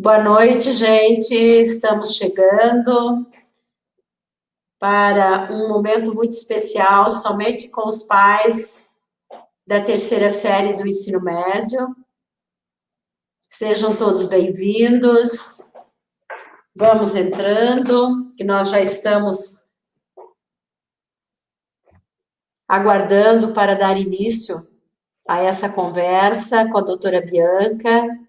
Boa noite, gente. Estamos chegando para um momento muito especial, somente com os pais da terceira série do ensino médio. Sejam todos bem-vindos. Vamos entrando, que nós já estamos aguardando para dar início a essa conversa com a doutora Bianca.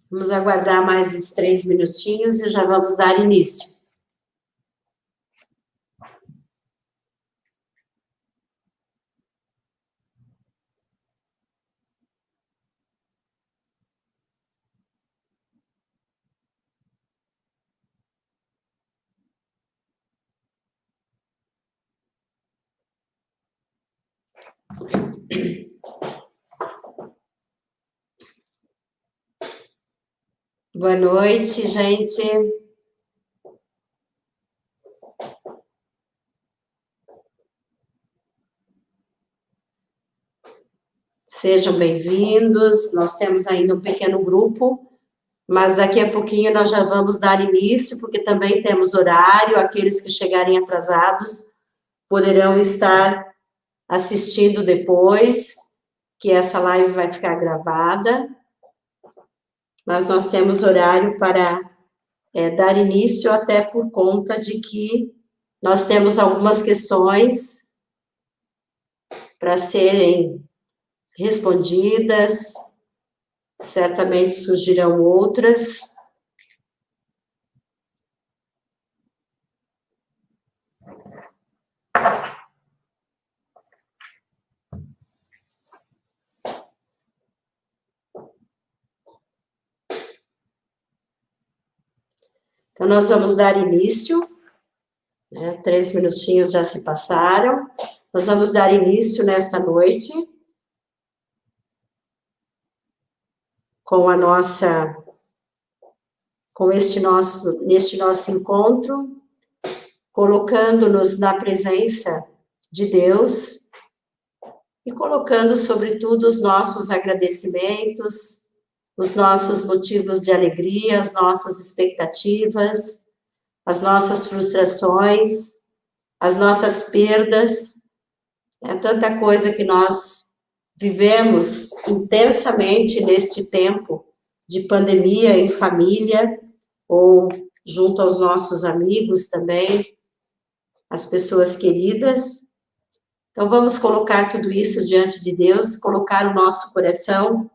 Vamos aguardar mais uns 3 minutinhos e já vamos dar início. Boa noite, gente. Sejam bem-vindos. Nós temos ainda um pequeno grupo, mas daqui a pouquinho nós já vamos dar início, porque também temos horário. Aqueles que chegarem atrasados poderão estar assistindo depois, que essa live vai ficar gravada. Mas nós temos horário para dar início, até por conta de que nós temos algumas questões para serem respondidas, certamente surgirão outras. Então, nós vamos dar início, 3 minutinhos já se passaram, nós vamos dar início nesta noite neste nosso encontro, colocando-nos na presença de Deus e colocando, sobretudo, os nossos agradecimentos, os nossos motivos de alegria, as nossas expectativas, as nossas frustrações, as nossas perdas, tanta coisa que nós vivemos intensamente neste tempo de pandemia em família, ou junto aos nossos amigos também, as pessoas queridas. Então, vamos colocar tudo isso diante de Deus, colocar o nosso coração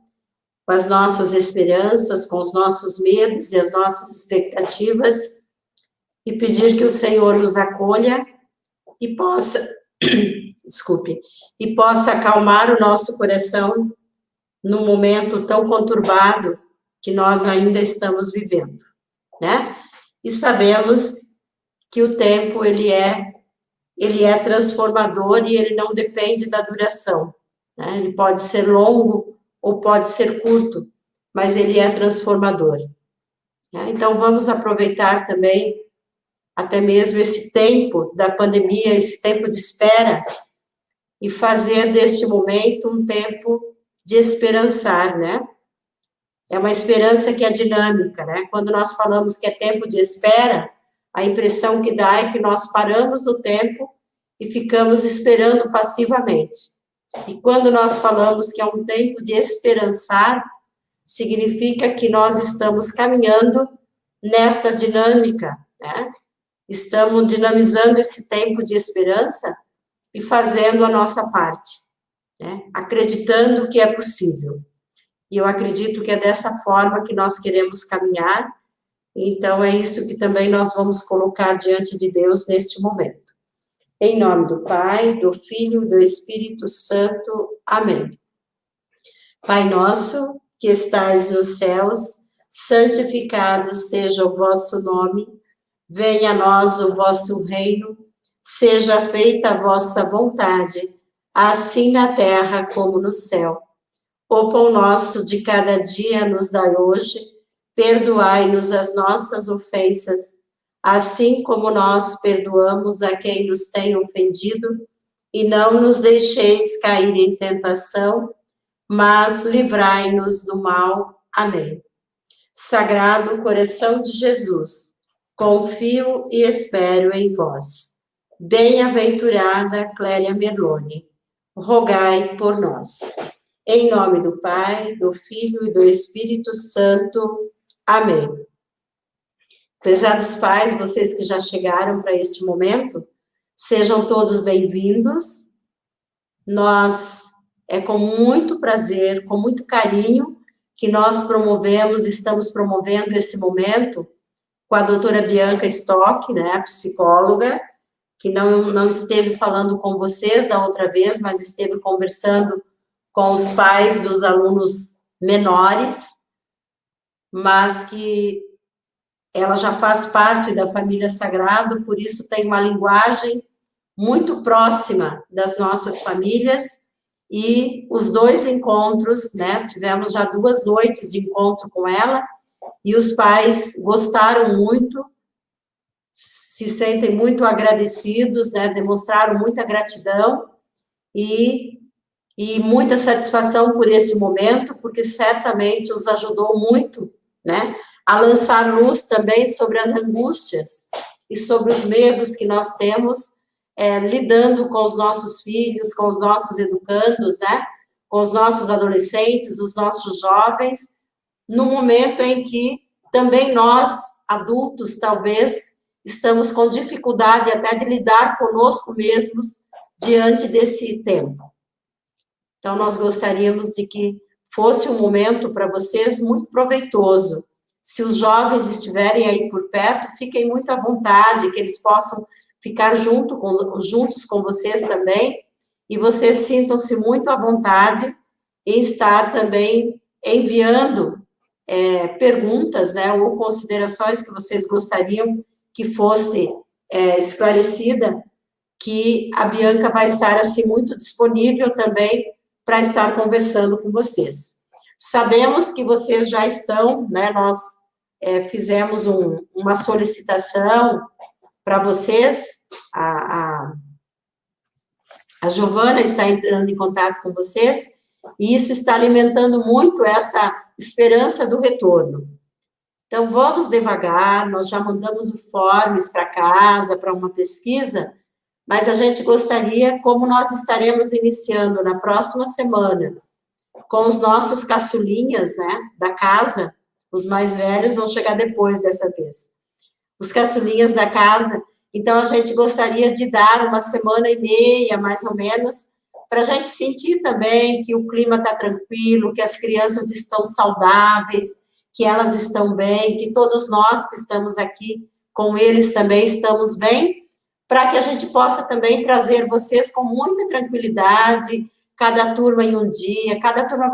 com as nossas esperanças, com os nossos medos e as nossas expectativas, e pedir que o Senhor nos acolha e possa, e possa acalmar o nosso coração num momento tão conturbado que nós ainda estamos vivendo, né? E sabemos que o tempo, ele é transformador e ele não depende da duração, né? Ele pode ser longo ou pode ser curto, mas ele é transformador, né? Então, vamos aproveitar também até mesmo esse tempo da pandemia, esse tempo de espera, e fazer deste momento um tempo de esperançar, né? É uma esperança que é dinâmica, né? Quando nós falamos que é tempo de espera, a impressão que dá é que nós paramos no tempo e ficamos esperando passivamente. E quando nós falamos que é um tempo de esperançar, significa que nós estamos caminhando nesta dinâmica, né? Estamos dinamizando esse tempo de esperança e fazendo a nossa parte, né? Acreditando que é possível. E eu acredito que é dessa forma que nós queremos caminhar, então é isso que também nós vamos colocar diante de Deus neste momento. Em nome do Pai, do Filho e do Espírito Santo. Amém. Pai nosso, que estais nos céus, santificado seja o vosso nome. Venha a nós o vosso reino, seja feita a vossa vontade, assim na terra como no céu. O pão nosso de cada dia nos dai hoje, perdoai-nos as nossas ofensas, assim como nós perdoamos a quem nos tem ofendido, e não nos deixeis cair em tentação, mas livrai-nos do mal. Amém. Sagrado coração de Jesus, confio e espero em vós. Bem-aventurada Clélia Merloni, rogai por nós. Em nome do Pai, do Filho e do Espírito Santo. Amém. Prezados pais, vocês que já chegaram para este momento, sejam todos bem-vindos. Nós, é com muito prazer, com muito carinho, que nós estamos promovendo esse momento com a doutora Bianca Stock, né, a psicóloga, que não esteve falando com vocês da outra vez, mas esteve conversando com os pais dos alunos menores, mas que ela já faz parte da família Sagrado, por isso tem uma linguagem muito próxima das nossas famílias, e os 2 encontros, né, tivemos já 2 noites de encontro com ela, e os pais gostaram muito, se sentem muito agradecidos, né, demonstraram muita gratidão, e muita satisfação por esse momento, porque certamente os ajudou muito, né, a lançar luz também sobre as angústias e sobre os medos que nós temos, lidando com os nossos filhos, com os nossos educandos, né, com os nossos adolescentes, os nossos jovens, no momento em que também nós, adultos, talvez, estamos com dificuldade até de lidar conosco mesmos diante desse tempo. Então, nós gostaríamos de que fosse um momento para vocês muito proveitoso. Se os jovens estiverem aí por perto, fiquem muito à vontade, que eles possam ficar juntos com vocês também, e vocês sintam-se muito à vontade em estar também enviando perguntas, né, ou considerações que vocês gostariam que fosse esclarecida, que a Bianca vai estar, assim, muito disponível também para estar conversando com vocês. Sabemos que vocês já estão, né, nós fizemos uma solicitação para vocês, a Giovana está entrando em contato com vocês, e isso está alimentando muito essa esperança do retorno. Então, vamos devagar, nós já mandamos informes para casa, para uma pesquisa, mas a gente gostaria, como nós estaremos iniciando na próxima semana, com os nossos caçulinhas, né, da casa, os mais velhos vão chegar depois dessa vez, os caçulinhas da casa, então a gente gostaria de dar 1,5 semanas, mais ou menos, para a gente sentir também que o clima está tranquilo, que as crianças estão saudáveis, que elas estão bem, que todos nós que estamos aqui com eles também estamos bem, para que a gente possa também trazer vocês com muita tranquilidade, cada turma em um dia, cada turma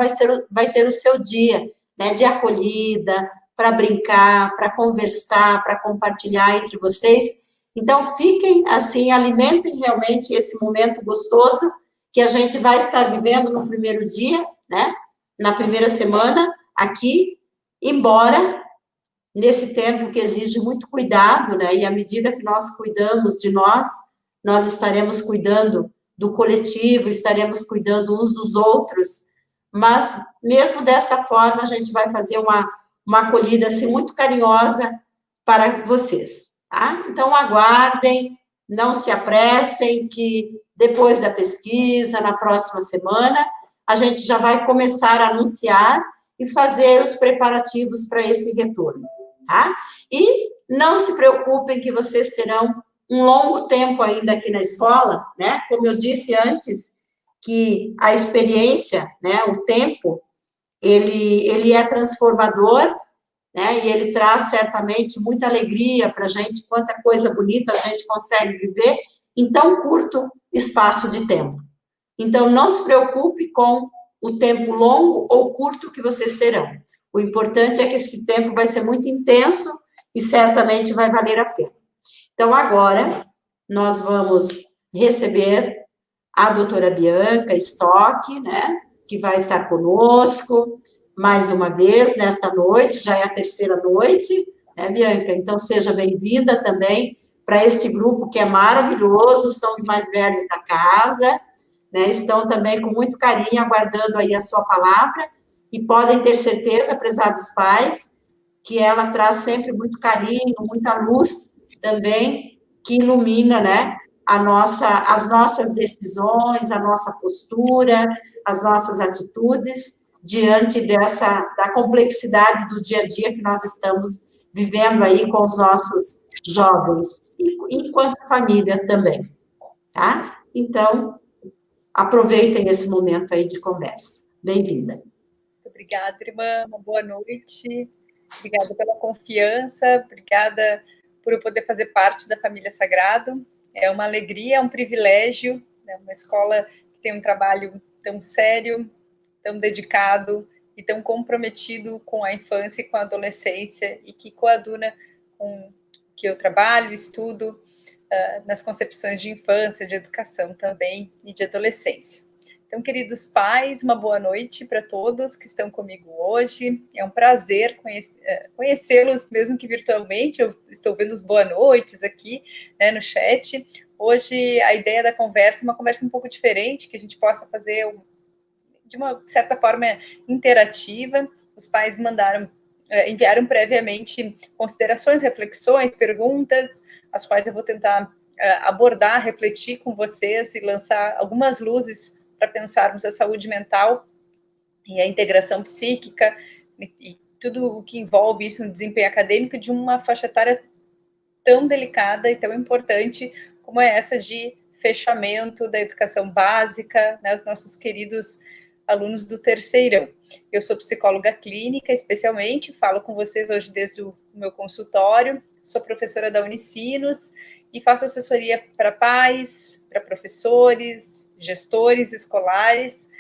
vai ter o seu dia, né, de acolhida, para brincar, para conversar, para compartilhar entre vocês. Então, fiquem assim, alimentem realmente esse momento gostoso que a gente vai estar vivendo no primeiro dia, né, na primeira semana, aqui, embora nesse tempo que exige muito cuidado, né, e à medida que nós cuidamos de nós, nós estaremos cuidando do coletivo, estaremos cuidando uns dos outros, mas mesmo dessa forma, a gente vai fazer uma acolhida, assim, muito carinhosa para vocês, tá? Então, aguardem, não se apressem, que depois da pesquisa, na próxima semana, a gente já vai começar a anunciar e fazer os preparativos para esse retorno, tá? E não se preocupem que vocês terão um longo tempo ainda aqui na escola, né? Como eu disse antes, que a experiência, né, o tempo, ele é transformador, né, e ele traz certamente muita alegria para a gente, quanta coisa bonita a gente consegue viver em tão curto espaço de tempo. Então, não se preocupe com o tempo longo ou curto que vocês terão. O importante é que esse tempo vai ser muito intenso e certamente vai valer a pena. Então, agora, nós vamos receber a doutora Bianca Stock, né, que vai estar conosco mais uma vez nesta noite, já é a terceira noite, né, Bianca? Então, seja bem-vinda também para esse grupo que é maravilhoso, são os mais velhos da casa, né, estão também com muito carinho aguardando aí a sua palavra, e podem ter certeza, prezados pais, que ela traz sempre muito carinho, muita luz também, que ilumina, né, as nossas decisões, a nossa postura, as nossas atitudes diante da complexidade do dia a dia que nós estamos vivendo aí com os nossos jovens, e enquanto família também, tá? Então, aproveitem esse momento aí de conversa. Bem-vinda. Obrigada, irmã. Uma boa noite. Obrigada pela confiança. Obrigada por eu poder fazer parte da Família Sagrado. É uma alegria, é um privilégio, né? Uma escola que tem um trabalho tão sério, tão dedicado e tão comprometido com a infância e com a adolescência, e que coaduna com que eu trabalho, estudo nas concepções de infância, de educação também e de adolescência. Então, queridos pais, uma boa noite para todos que estão comigo hoje. É um prazer conhecê-los, mesmo que virtualmente. Eu estou vendo os boa noites aqui, né, no chat. Hoje, a ideia da conversa é uma conversa um pouco diferente, que a gente possa fazer de uma certa forma interativa. Os pais enviaram previamente considerações, reflexões, perguntas, as quais eu vou tentar abordar, refletir com vocês e lançar algumas luzes para pensarmos a saúde mental e a integração psíquica e tudo o que envolve isso no desempenho acadêmico de uma faixa etária tão delicada e tão importante como é essa de fechamento da educação básica, né, os nossos queridos alunos do terceirão. Eu sou psicóloga clínica, especialmente, falo com vocês hoje desde o meu consultório, sou professora da Unicinos e faço assessoria para pais, para professores, gestores escolares,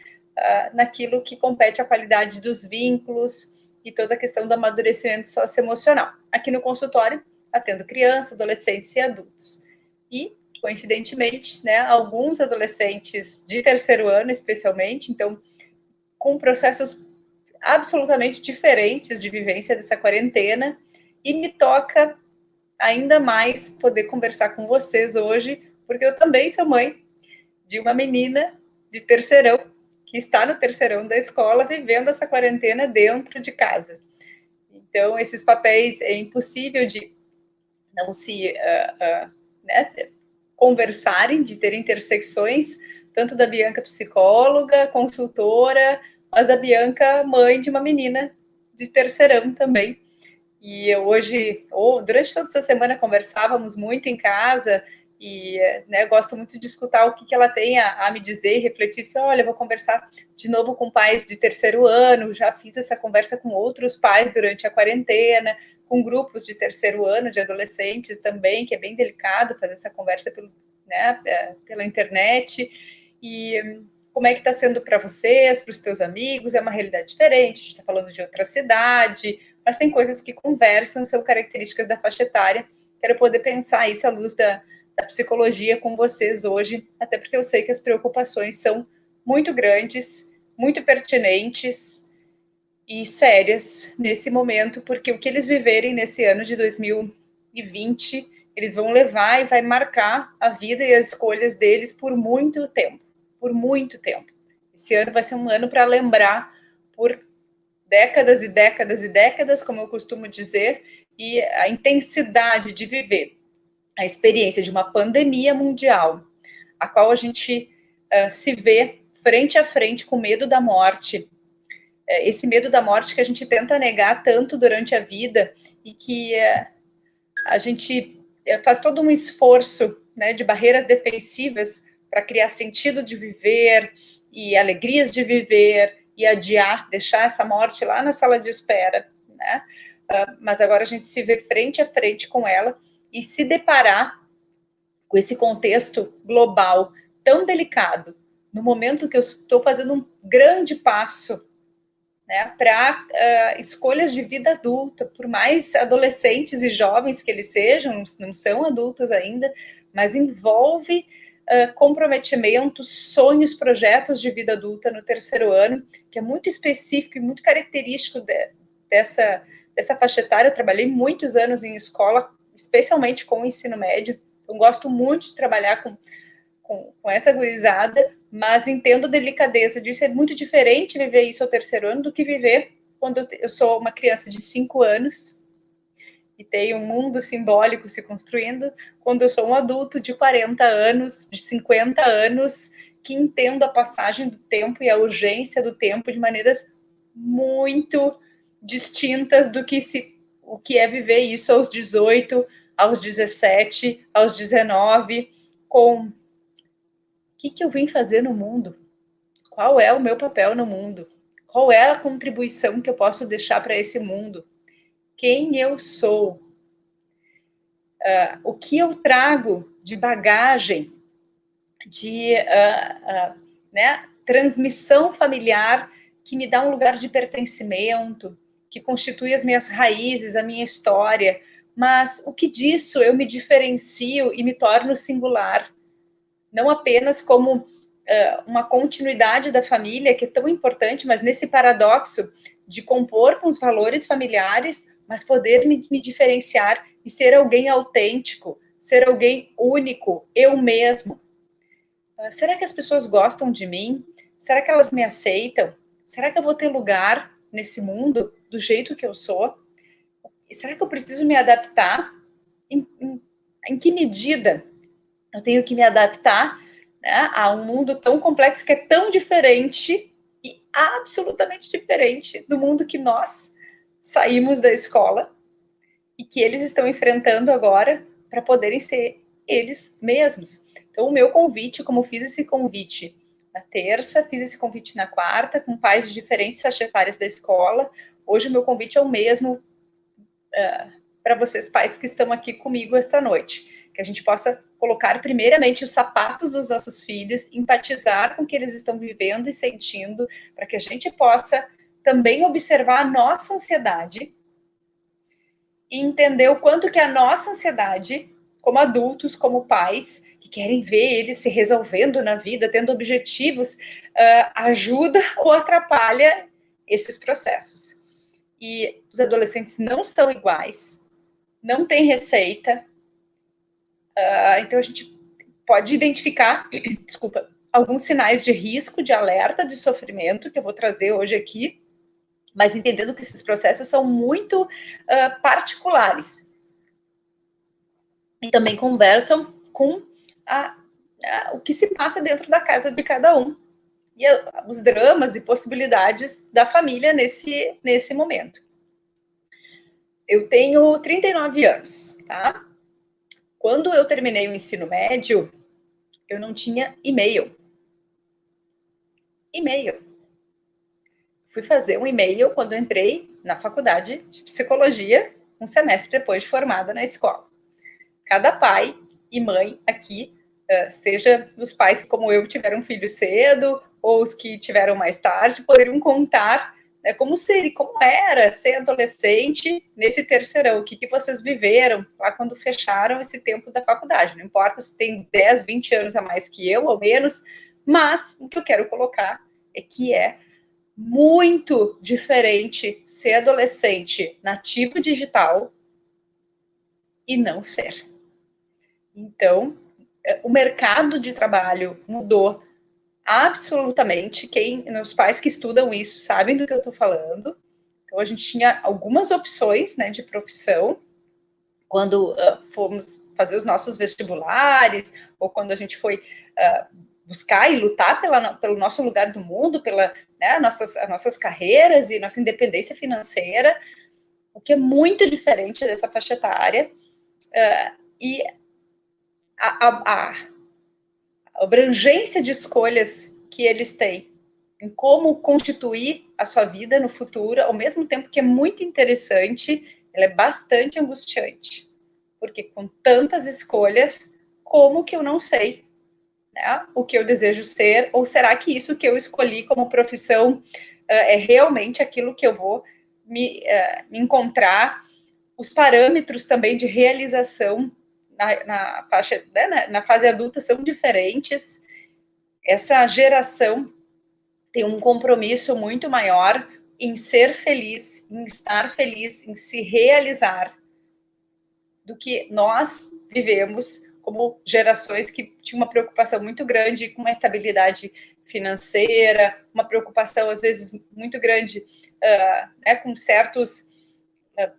naquilo que compete à qualidade dos vínculos e toda a questão do amadurecimento socioemocional. Aqui no consultório, atendo crianças, adolescentes e adultos. E, coincidentemente, né, alguns adolescentes de terceiro ano, especialmente, então, com processos absolutamente diferentes de vivência dessa quarentena, e me toca ainda mais poder conversar com vocês hoje, porque eu também sou mãe de uma menina de terceirão, que está no terceirão da escola, vivendo essa quarentena dentro de casa. Então, esses papéis é impossível de não se né, conversarem, de ter intersecções, tanto da Bianca psicóloga, consultora, mas da Bianca mãe de uma menina de terceirão também. E eu hoje, durante toda essa semana, conversávamos muito em casa, e né, gosto muito de escutar o que ela tem a me dizer e refletir. Olha, eu vou conversar de novo com pais de terceiro ano, já fiz essa conversa com outros pais durante a quarentena, com grupos de terceiro ano, de adolescentes também, que é bem delicado fazer essa conversa pela internet. E como é que está sendo para vocês, para os teus amigos? É uma realidade diferente, a gente está falando de outra cidade, mas tem coisas que conversam, são características da faixa etária. Quero poder pensar isso à luz da psicologia com vocês hoje, até porque eu sei que as preocupações são muito grandes, muito pertinentes e sérias nesse momento, porque o que eles viverem nesse ano de 2020, eles vão levar e vai marcar a vida e as escolhas deles por muito tempo, por muito tempo. Esse ano vai ser um ano para lembrar por décadas e décadas e décadas, como eu costumo dizer, e a intensidade de viver a experiência de uma pandemia mundial, a qual a gente se vê frente a frente com medo da morte, esse medo da morte que a gente tenta negar tanto durante a vida e que a gente faz todo um esforço, né, de barreiras defensivas para criar sentido de viver e alegrias de viver e adiar, deixar essa morte lá na sala de espera, né? Mas agora a gente se vê frente a frente com ela e se deparar com esse contexto global tão delicado, no momento que eu estou fazendo um grande passo né, para escolhas de vida adulta, por mais adolescentes e jovens que eles sejam, não são adultos ainda, mas envolve comprometimentos, sonhos, projetos de vida adulta no terceiro ano, que é muito específico e muito característico dessa faixa etária. Eu trabalhei muitos anos em escola, especialmente com o ensino médio, então gosto muito de trabalhar com essa gurizada, mas entendo a delicadeza disso. É muito diferente viver isso ao terceiro ano do que viver quando eu sou uma criança de 5 anos e tem um mundo simbólico se construindo, quando eu sou um adulto de 40 anos, de 50 anos, que entendo a passagem do tempo e a urgência do tempo de maneiras muito distintas do que o que é viver isso aos 18, aos 17, aos 19, com o que eu vim fazer no mundo? Qual é o meu papel no mundo? Qual é a contribuição que eu posso deixar para esse mundo? Quem eu sou? O que eu trago de bagagem, de né, transmissão familiar que me dá um lugar de pertencimento, que constitui as minhas raízes, a minha história, mas o que disso eu me diferencio e me torno singular, não apenas como uma continuidade da família, que é tão importante, mas nesse paradoxo de compor com os valores familiares, mas poder me diferenciar e ser alguém autêntico, ser alguém único, eu mesmo. Será que as pessoas gostam de mim? Será que elas me aceitam? Será que eu vou ter lugar nesse mundo do jeito que eu sou? E será que eu preciso me adaptar? Em que medida eu tenho que me adaptar, né, a um mundo tão complexo, que é tão diferente e absolutamente diferente do mundo que nós saímos da escola e que eles estão enfrentando agora para poderem ser eles mesmos. Então, o meu convite, como fiz esse convite na terça, fiz esse convite na quarta, com pais de diferentes faixas etárias da escola, hoje o meu convite é o mesmo para vocês, pais que estão aqui comigo esta noite, que a gente possa colocar primeiramente os sapatos dos nossos filhos, empatizar com o que eles estão vivendo e sentindo, para que a gente possa também observar a nossa ansiedade e entender o quanto que a nossa ansiedade, como adultos, como pais, que querem ver eles se resolvendo na vida, tendo objetivos, ajuda ou atrapalha esses processos. E os adolescentes não são iguais, não tem receita, então a gente pode identificar, desculpa, alguns sinais de risco, de alerta, de sofrimento, que eu vou trazer hoje aqui, mas entendendo que esses processos são muito particulares. E também conversam com o que se passa dentro da casa de cada um. E os dramas e possibilidades da família nesse momento. Eu tenho 39 anos, tá? Quando eu terminei o ensino médio, eu não tinha e-mail. Fui fazer um e-mail quando eu entrei na faculdade de psicologia, um semestre depois de formada na escola. Cada pai e mãe aqui, seja os pais que, como eu, tiveram filho cedo, ou os que tiveram mais tarde, poderiam contar como era ser adolescente nesse terceirão, o que vocês viveram lá quando fecharam esse tempo da faculdade. Não importa se tem 10, 20 anos a mais que eu, ou menos, mas o que eu quero colocar é que é muito diferente ser adolescente nativo digital e não ser. Então, o mercado de trabalho mudou absolutamente. Os pais que estudam isso sabem do que eu estou falando. Então, a gente tinha algumas opções, né, de profissão quando fomos fazer os nossos vestibulares, ou quando a gente foi buscar e lutar pelo nosso lugar do mundo, pela nossas carreiras e nossa independência financeira, o que é muito diferente dessa faixa etária. E a abrangência de escolhas que eles têm em como constituir a sua vida no futuro, ao mesmo tempo que é muito interessante, ela é bastante angustiante, porque com tantas escolhas, como que eu não sei, né, o que eu desejo ser, ou será que isso que eu escolhi como profissão é realmente aquilo que eu vou me encontrar, os parâmetros também de realização na faixa, né, na fase adulta são diferentes. Essa geração tem um compromisso muito maior em ser feliz, em estar feliz, em se realizar, do que nós vivemos como gerações que tinham uma preocupação muito grande com uma estabilidade financeira, uma preocupação, às vezes, muito grande né, com certos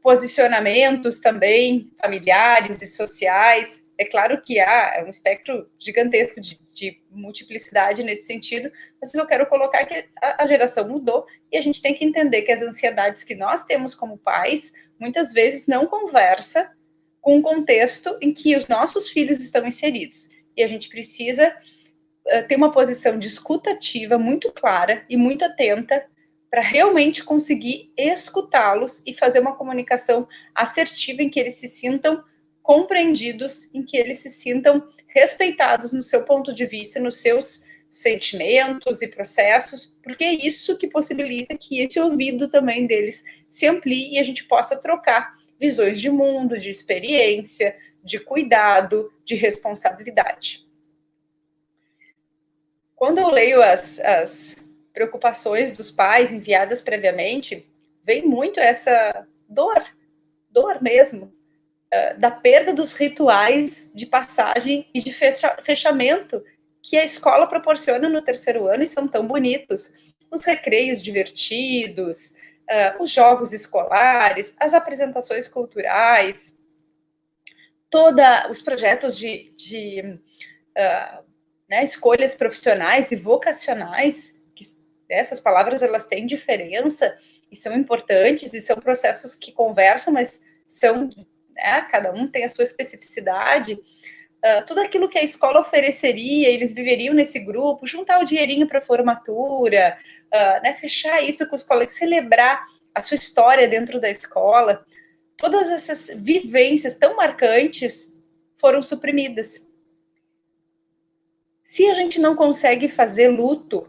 posicionamentos também familiares e sociais. É claro que há um espectro gigantesco de multiplicidade nesse sentido, mas o que eu quero colocar é que a geração mudou e a gente tem que entender que as ansiedades que nós temos como pais, muitas vezes não conversa com o contexto em que os nossos filhos estão inseridos. E a gente precisa ter uma posição de escuta ativa muito clara e muito atenta para realmente conseguir escutá-los e fazer uma comunicação assertiva em que eles se sintam compreendidos, em que eles se sintam respeitados no seu ponto de vista, nos seus sentimentos e processos, porque é isso que possibilita que esse ouvido também deles se amplie e a gente possa trocar visões de mundo, de experiência, de cuidado, de responsabilidade. Quando eu leio as preocupações dos pais enviadas previamente, vem muito essa dor mesmo, da perda dos rituais de passagem e de fechamento que a escola proporciona no terceiro ano e são tão bonitos. Os recreios divertidos, os jogos escolares, as apresentações culturais, todos os projetos de né, escolhas profissionais e vocacionais, que essas palavras elas têm diferença e são importantes e são processos que conversam, mas são, né, cada um tem a sua especificidade. Tudo aquilo que a escola ofereceria, eles viveriam nesse grupo, juntar o dinheirinho para a formatura, né, fechar isso com os colegas, celebrar a sua história dentro da escola. Todas essas vivências tão marcantes foram suprimidas. Se a gente não consegue fazer luto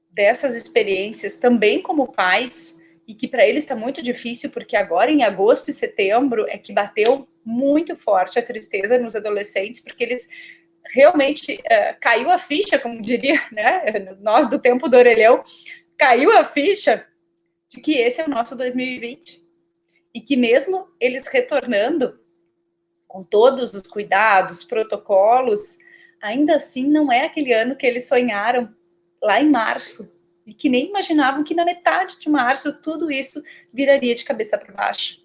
dessas experiências também como pais, e que para eles está muito difícil, porque agora em agosto e setembro é que bateu muito forte a tristeza nos adolescentes, porque eles realmente caiu a ficha, como diria, né, nós do tempo do orelhão, caiu a ficha de que esse é o nosso 2020, e que mesmo eles retornando com todos os cuidados, protocolos, ainda assim não é aquele ano que eles sonharam lá em março, e que nem imaginavam que na metade de março tudo isso viraria de cabeça para baixo.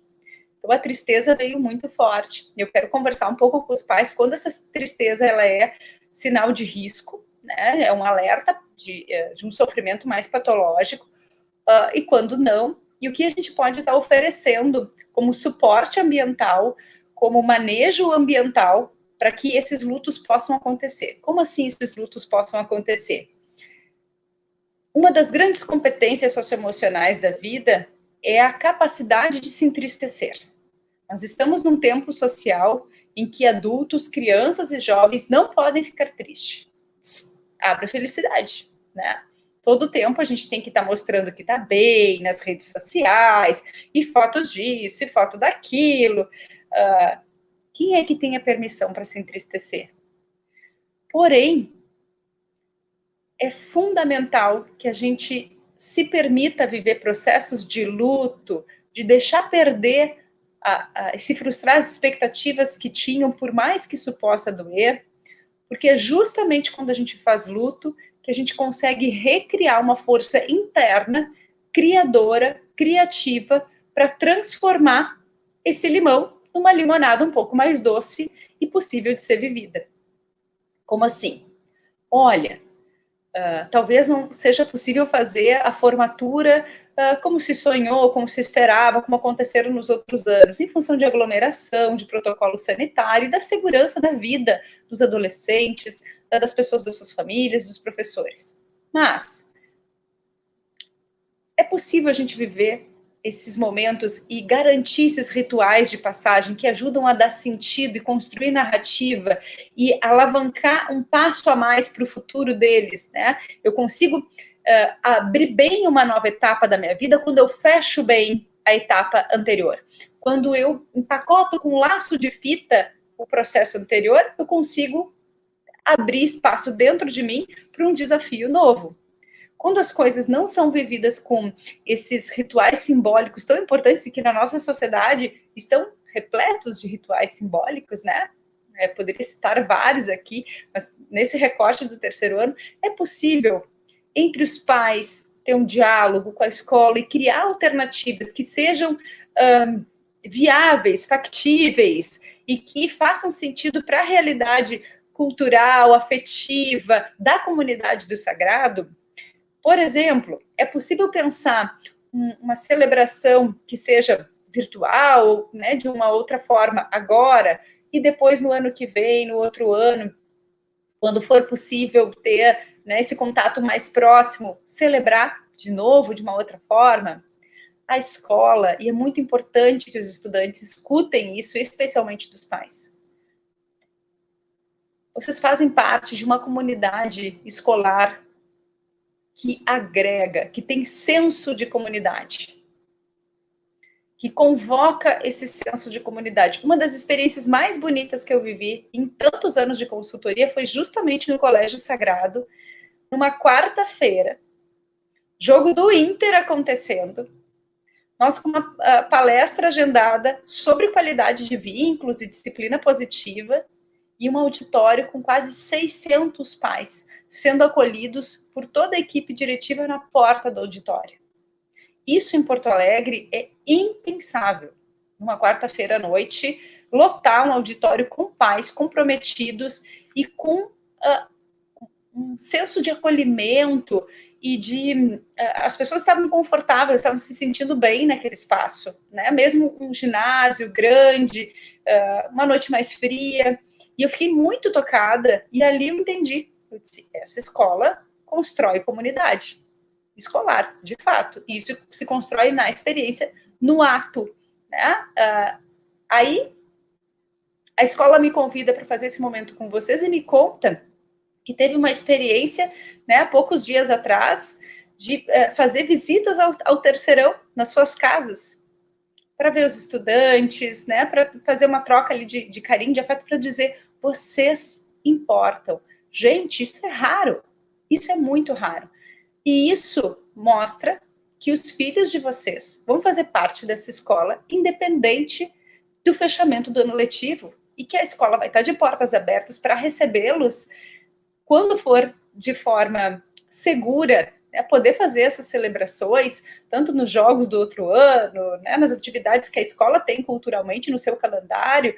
Então a tristeza veio muito forte. Eu quero conversar um pouco com os pais quando essa tristeza ela é sinal de risco, né? É um alerta de um sofrimento mais patológico, e quando não, e o que a gente pode estar oferecendo como suporte ambiental, como manejo ambiental, para que esses lutos possam acontecer. Como assim esses lutos possam acontecer? Uma das grandes competências socioemocionais da vida é a capacidade de se entristecer. Nós estamos num tempo social em que adultos, crianças e jovens não podem ficar tristes. Abre a felicidade, né? Todo tempo a gente tem que estar mostrando que está bem nas redes sociais, e fotos disso, e foto daquilo. Quem é que tem a permissão para se entristecer? Porém, é fundamental que a gente se permita viver processos de luto, de deixar perder, se frustrar as expectativas que tinham, por mais que isso possa doer, porque é justamente quando a gente faz luto que a gente consegue recriar uma força interna, criadora, criativa, para transformar esse limão numa limonada um pouco mais doce e possível de ser vivida. Como assim? Olha, talvez não seja possível fazer a formatura como se sonhou, como se esperava, como aconteceram nos outros anos, em função de aglomeração, de protocolo sanitário e da segurança da vida dos adolescentes, das pessoas das suas famílias, dos professores. Mas é possível a gente viver esses momentos e garantir esses rituais de passagem que ajudam a dar sentido e construir narrativa e alavancar um passo a mais para o futuro deles, né? Eu consigo abrir bem uma nova etapa da minha vida quando eu fecho bem a etapa anterior. Quando eu empacoto com um laço de fita o processo anterior, eu consigo abrir espaço dentro de mim para um desafio novo. Quando as coisas não são vividas com esses rituais simbólicos tão importantes e que na nossa sociedade estão repletos de rituais simbólicos, né? Poderia citar vários aqui, mas nesse recorte do terceiro ano, é possível, entre os pais, ter um diálogo com a escola e criar alternativas que sejam viáveis, factíveis e que façam sentido para a realidade cultural, afetiva da comunidade do sagrado. Por exemplo, é possível pensar uma celebração que seja virtual, né, de uma outra forma agora, e depois no ano que vem, no outro ano, quando for possível ter, né, esse contato mais próximo, celebrar de novo de uma outra forma. A escola, e é muito importante que os estudantes escutem isso, especialmente dos pais. Vocês fazem parte de uma comunidade escolar que agrega, que tem senso de comunidade, que convoca esse senso de comunidade. Uma das experiências mais bonitas que eu vivi em tantos anos de consultoria foi justamente no Colégio Sagrado, numa quarta-feira, jogo do Inter acontecendo, nós com uma palestra agendada sobre qualidade de vínculos e disciplina positiva, e um auditório com quase 600 pais, sendo acolhidos por toda a equipe diretiva na porta do auditório. Isso em Porto Alegre é impensável. Numa quarta-feira à noite, lotar um auditório com pais comprometidos e com um senso de acolhimento e de... as pessoas estavam confortáveis, estavam se sentindo bem naquele espaço, né? Mesmo um ginásio grande, uma noite mais fria. E eu fiquei muito tocada, e ali eu entendi. Eu disse, essa escola constrói comunidade escolar, de fato. E isso se constrói na experiência, no ato, né? Aí, a escola me convida para fazer esse momento com vocês e me conta que teve uma experiência, né, há poucos dias atrás, de fazer visitas ao terceirão nas suas casas, para ver os estudantes, né, para fazer uma troca ali de carinho, de afeto, para dizer, vocês importam. Gente, isso é raro, isso é muito raro. E isso mostra que os filhos de vocês vão fazer parte dessa escola, independente do fechamento do ano letivo, e que a escola vai estar de portas abertas para recebê-los quando for de forma segura, né, poder fazer essas celebrações, tanto nos jogos do outro ano, né, nas atividades que a escola tem culturalmente no seu calendário,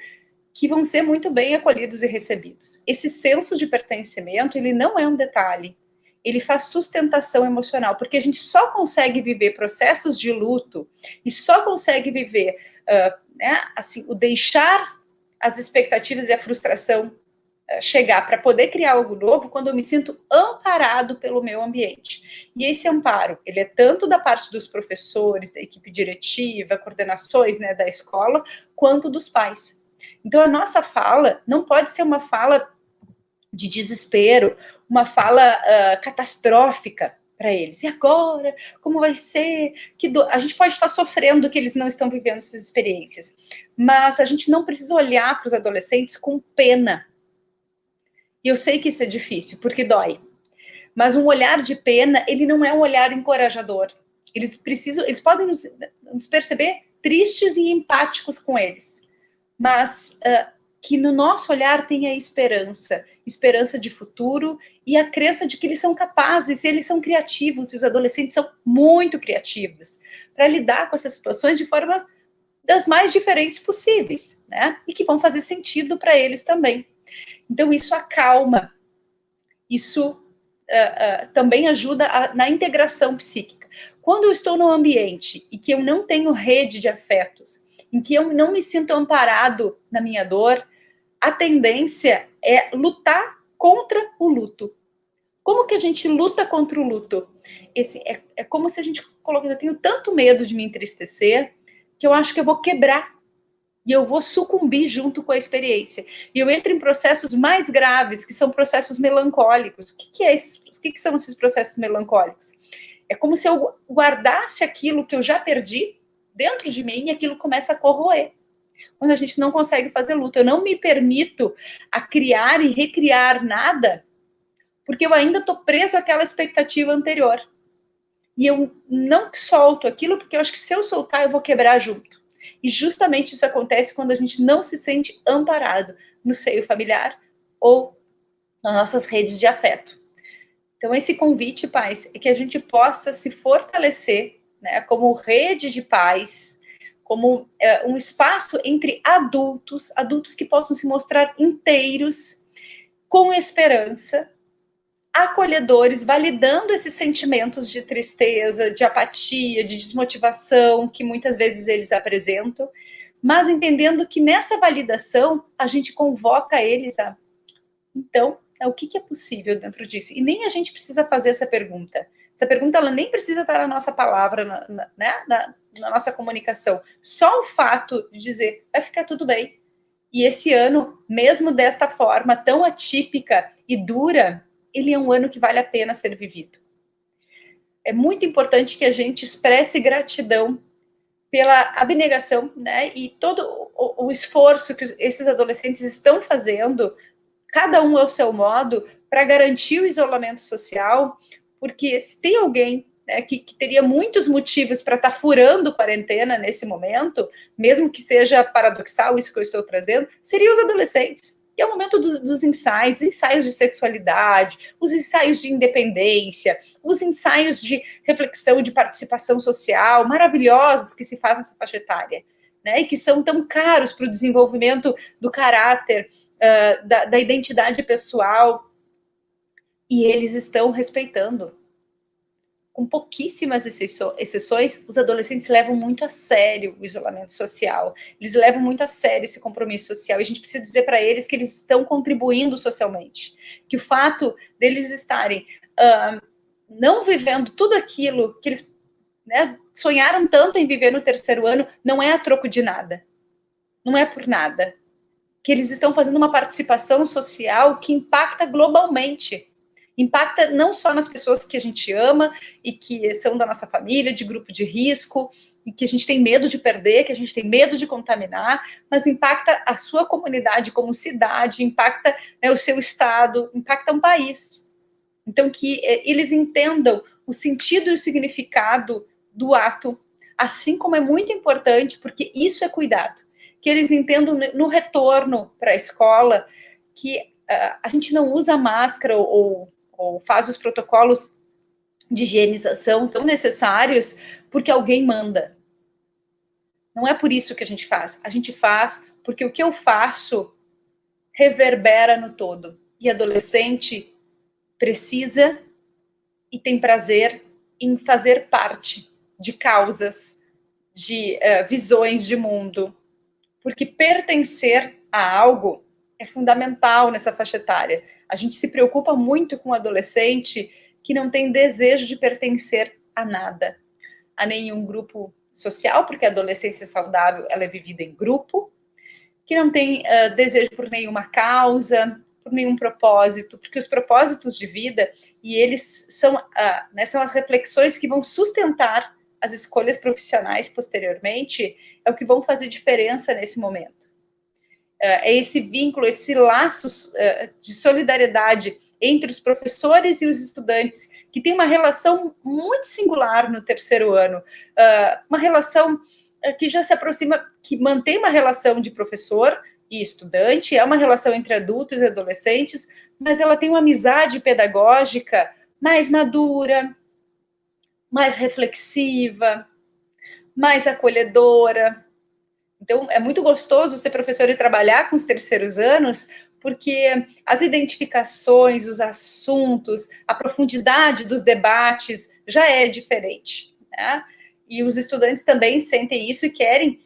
que vão ser muito bem acolhidos e recebidos. Esse senso de pertencimento, ele não é um detalhe, ele faz sustentação emocional, porque a gente só consegue viver processos de luto e só consegue viver, né, assim, o deixar as expectativas e a frustração chegar para poder criar algo novo quando eu me sinto amparado pelo meu ambiente. E esse amparo, ele é tanto da parte dos professores, da equipe diretiva, coordenações, né, da escola, quanto dos pais. Então, a nossa fala não pode ser uma fala de desespero, uma fala catastrófica para eles. E agora? Como vai ser? A gente pode estar sofrendo que eles não estão vivendo essas experiências, mas a gente não precisa olhar para os adolescentes com pena. E eu sei que isso é difícil, porque dói. Mas um olhar de pena, ele não é um olhar encorajador. Eles podem nos perceber tristes e empáticos com eles. Mas que no nosso olhar tenha esperança de futuro e a crença de que eles são capazes, e eles são criativos, e os adolescentes são muito criativos, para lidar com essas situações de forma das mais diferentes possíveis, né? E que vão fazer sentido para eles também. Então, isso acalma, isso também ajuda na integração psíquica. Quando eu estou num ambiente e que eu não tenho rede de afetos, em que eu não me sinto amparado na minha dor, a tendência é lutar contra o luto. Como que a gente luta contra o luto? É como se a gente colocasse, eu tenho tanto medo de me entristecer, que eu acho que eu vou quebrar. e eu vou sucumbir junto com a experiência. E eu entro em processos mais graves, que são processos melancólicos. O que são esses processos melancólicos? É como se eu guardasse aquilo que eu já perdi dentro de mim e aquilo começa a corroer. Quando a gente não consegue fazer luto, eu não me permito a criar e recriar nada, porque eu ainda estou preso àquela expectativa anterior. E eu não solto aquilo, porque eu acho que se eu soltar, eu vou quebrar junto. E justamente isso acontece quando a gente não se sente amparado no seio familiar ou nas nossas redes de afeto. Então, esse convite, pais, é que a gente possa se fortalecer, né, como rede de pais, como um espaço entre adultos que possam se mostrar inteiros, com esperança, acolhedores, validando esses sentimentos de tristeza, de apatia, de desmotivação que muitas vezes eles apresentam, mas entendendo que nessa validação a gente convoca eles a, então, o que é possível dentro disso? E nem a gente precisa fazer essa pergunta. Essa pergunta ela nem precisa estar na nossa palavra, na nossa comunicação. Só o fato de dizer, vai ficar tudo bem. E esse ano, mesmo desta forma tão atípica e dura, ele é um ano que vale a pena ser vivido. É muito importante que a gente expresse gratidão pela abnegação, né, e todo o esforço que esses adolescentes estão fazendo, cada um ao seu modo, para garantir o isolamento social, porque se tem alguém, né, que teria muitos motivos para estar furando quarentena nesse momento, mesmo que seja paradoxal isso que eu estou trazendo, seriam os adolescentes. E é o momento dos ensaios de sexualidade, os ensaios de independência, os ensaios de reflexão, de participação social, maravilhosos que se fazem nessa faixa etária, né, e que são tão caros para o desenvolvimento do caráter, da identidade pessoal, e eles estão respeitando. Com pouquíssimas exceções, os adolescentes levam muito a sério o isolamento social, eles levam muito a sério esse compromisso social, e a gente precisa dizer para eles que eles estão contribuindo socialmente, que o fato deles estarem não vivendo tudo aquilo que eles, né, sonharam tanto em viver no terceiro ano, não é a troco de nada, não é por nada, que eles estão fazendo uma participação social que impacta globalmente, impacta não só nas pessoas que a gente ama e que são da nossa família, de grupo de risco, e que a gente tem medo de perder, que a gente tem medo de contaminar, mas impacta a sua comunidade como cidade, impacta, né, o seu estado, impacta um país. Então, que eles entendam o sentido e o significado do ato, assim como é muito importante, porque isso é cuidado, que eles entendam no retorno para a escola que a gente não usa máscara ou faz os protocolos de higienização tão necessários porque alguém manda. Não é por isso que a gente faz porque o que eu faço reverbera no todo. E adolescente precisa e tem prazer em fazer parte de causas, de visões de mundo, porque pertencer a algo é fundamental nessa faixa etária. A gente se preocupa muito com o adolescente que não tem desejo de pertencer a nada, a nenhum grupo social, porque a adolescência saudável ela é vivida em grupo, que não tem desejo por nenhuma causa, por nenhum propósito, porque os propósitos de vida, e eles são, né, são as reflexões que vão sustentar as escolhas profissionais posteriormente, é o que vão fazer diferença nesse momento. É esse vínculo, esse laço de solidariedade entre os professores e os estudantes, que tem uma relação muito singular no terceiro ano, uma relação que já se aproxima, que mantém uma relação de professor e estudante, é uma relação entre adultos e adolescentes, mas ela tem uma amizade pedagógica mais madura, mais reflexiva, mais acolhedora. Então, é muito gostoso ser professor e trabalhar com os terceiros anos, porque as identificações, os assuntos, a profundidade dos debates já é diferente, né? E os estudantes também sentem isso e querem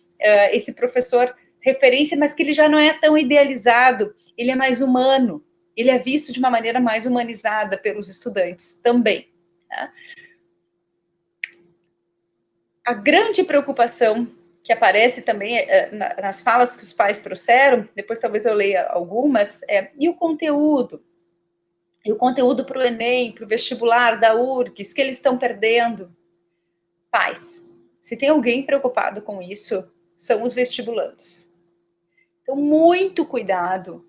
esse professor referência, mas que ele já não é tão idealizado, ele é mais humano, ele é visto de uma maneira mais humanizada pelos estudantes também, né? A grande preocupação que aparece também nas falas que os pais trouxeram, depois talvez eu leia algumas, e o conteúdo? E o conteúdo para o Enem, para o vestibular da URGS, que eles estão perdendo? Pais, se tem alguém preocupado com isso, são os vestibulandos. Então, muito cuidado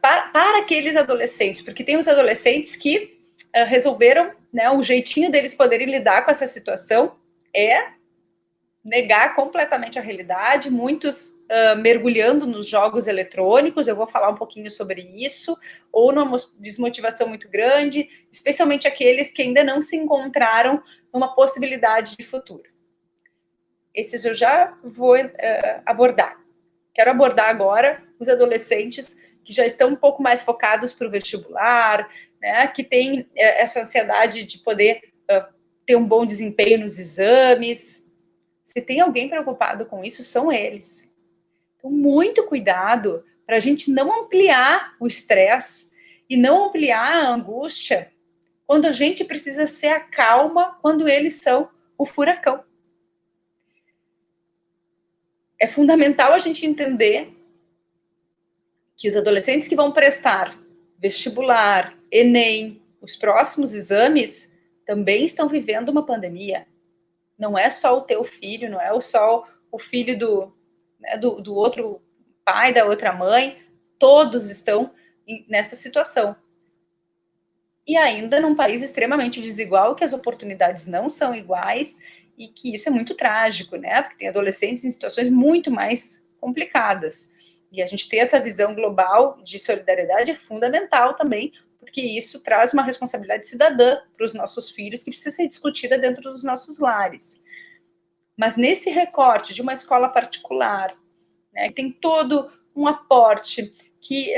para aqueles adolescentes, porque tem os adolescentes que resolveram, né, o jeitinho deles poderem lidar com essa situação é negar completamente a realidade, muitos mergulhando nos jogos eletrônicos, eu vou falar um pouquinho sobre isso, ou numa desmotivação muito grande, especialmente aqueles que ainda não se encontraram numa possibilidade de futuro. Esses eu já vou abordar. Quero abordar agora os adolescentes que já estão um pouco mais focados para o vestibular, né, que têm essa ansiedade de poder ter um bom desempenho nos exames. Se tem alguém preocupado com isso, são eles. Então, muito cuidado para a gente não ampliar o estresse e não ampliar a angústia quando a gente precisa ser a calma quando eles são o furacão. É fundamental a gente entender que os adolescentes que vão prestar vestibular, Enem, os próximos exames, também estão vivendo uma pandemia. Não é só o teu filho, não é só o filho do outro pai, da outra mãe, todos estão nessa situação. E ainda num país extremamente desigual, que as oportunidades não são iguais, e que isso é muito trágico, né? Porque tem adolescentes em situações muito mais complicadas. E a gente ter essa visão global de solidariedade é fundamental também, porque isso traz uma responsabilidade cidadã para os nossos filhos, que precisa ser discutida dentro dos nossos lares. Mas nesse recorte de uma escola particular, né, que tem todo um aporte, que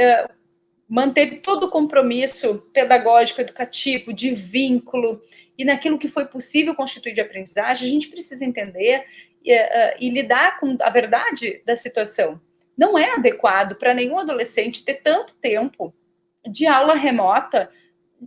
manteve todo o compromisso pedagógico, educativo, de vínculo, e naquilo que foi possível constituir de aprendizagem, a gente precisa entender e lidar com a verdade da situação. Não é adequado para nenhum adolescente ter tanto tempo de aula remota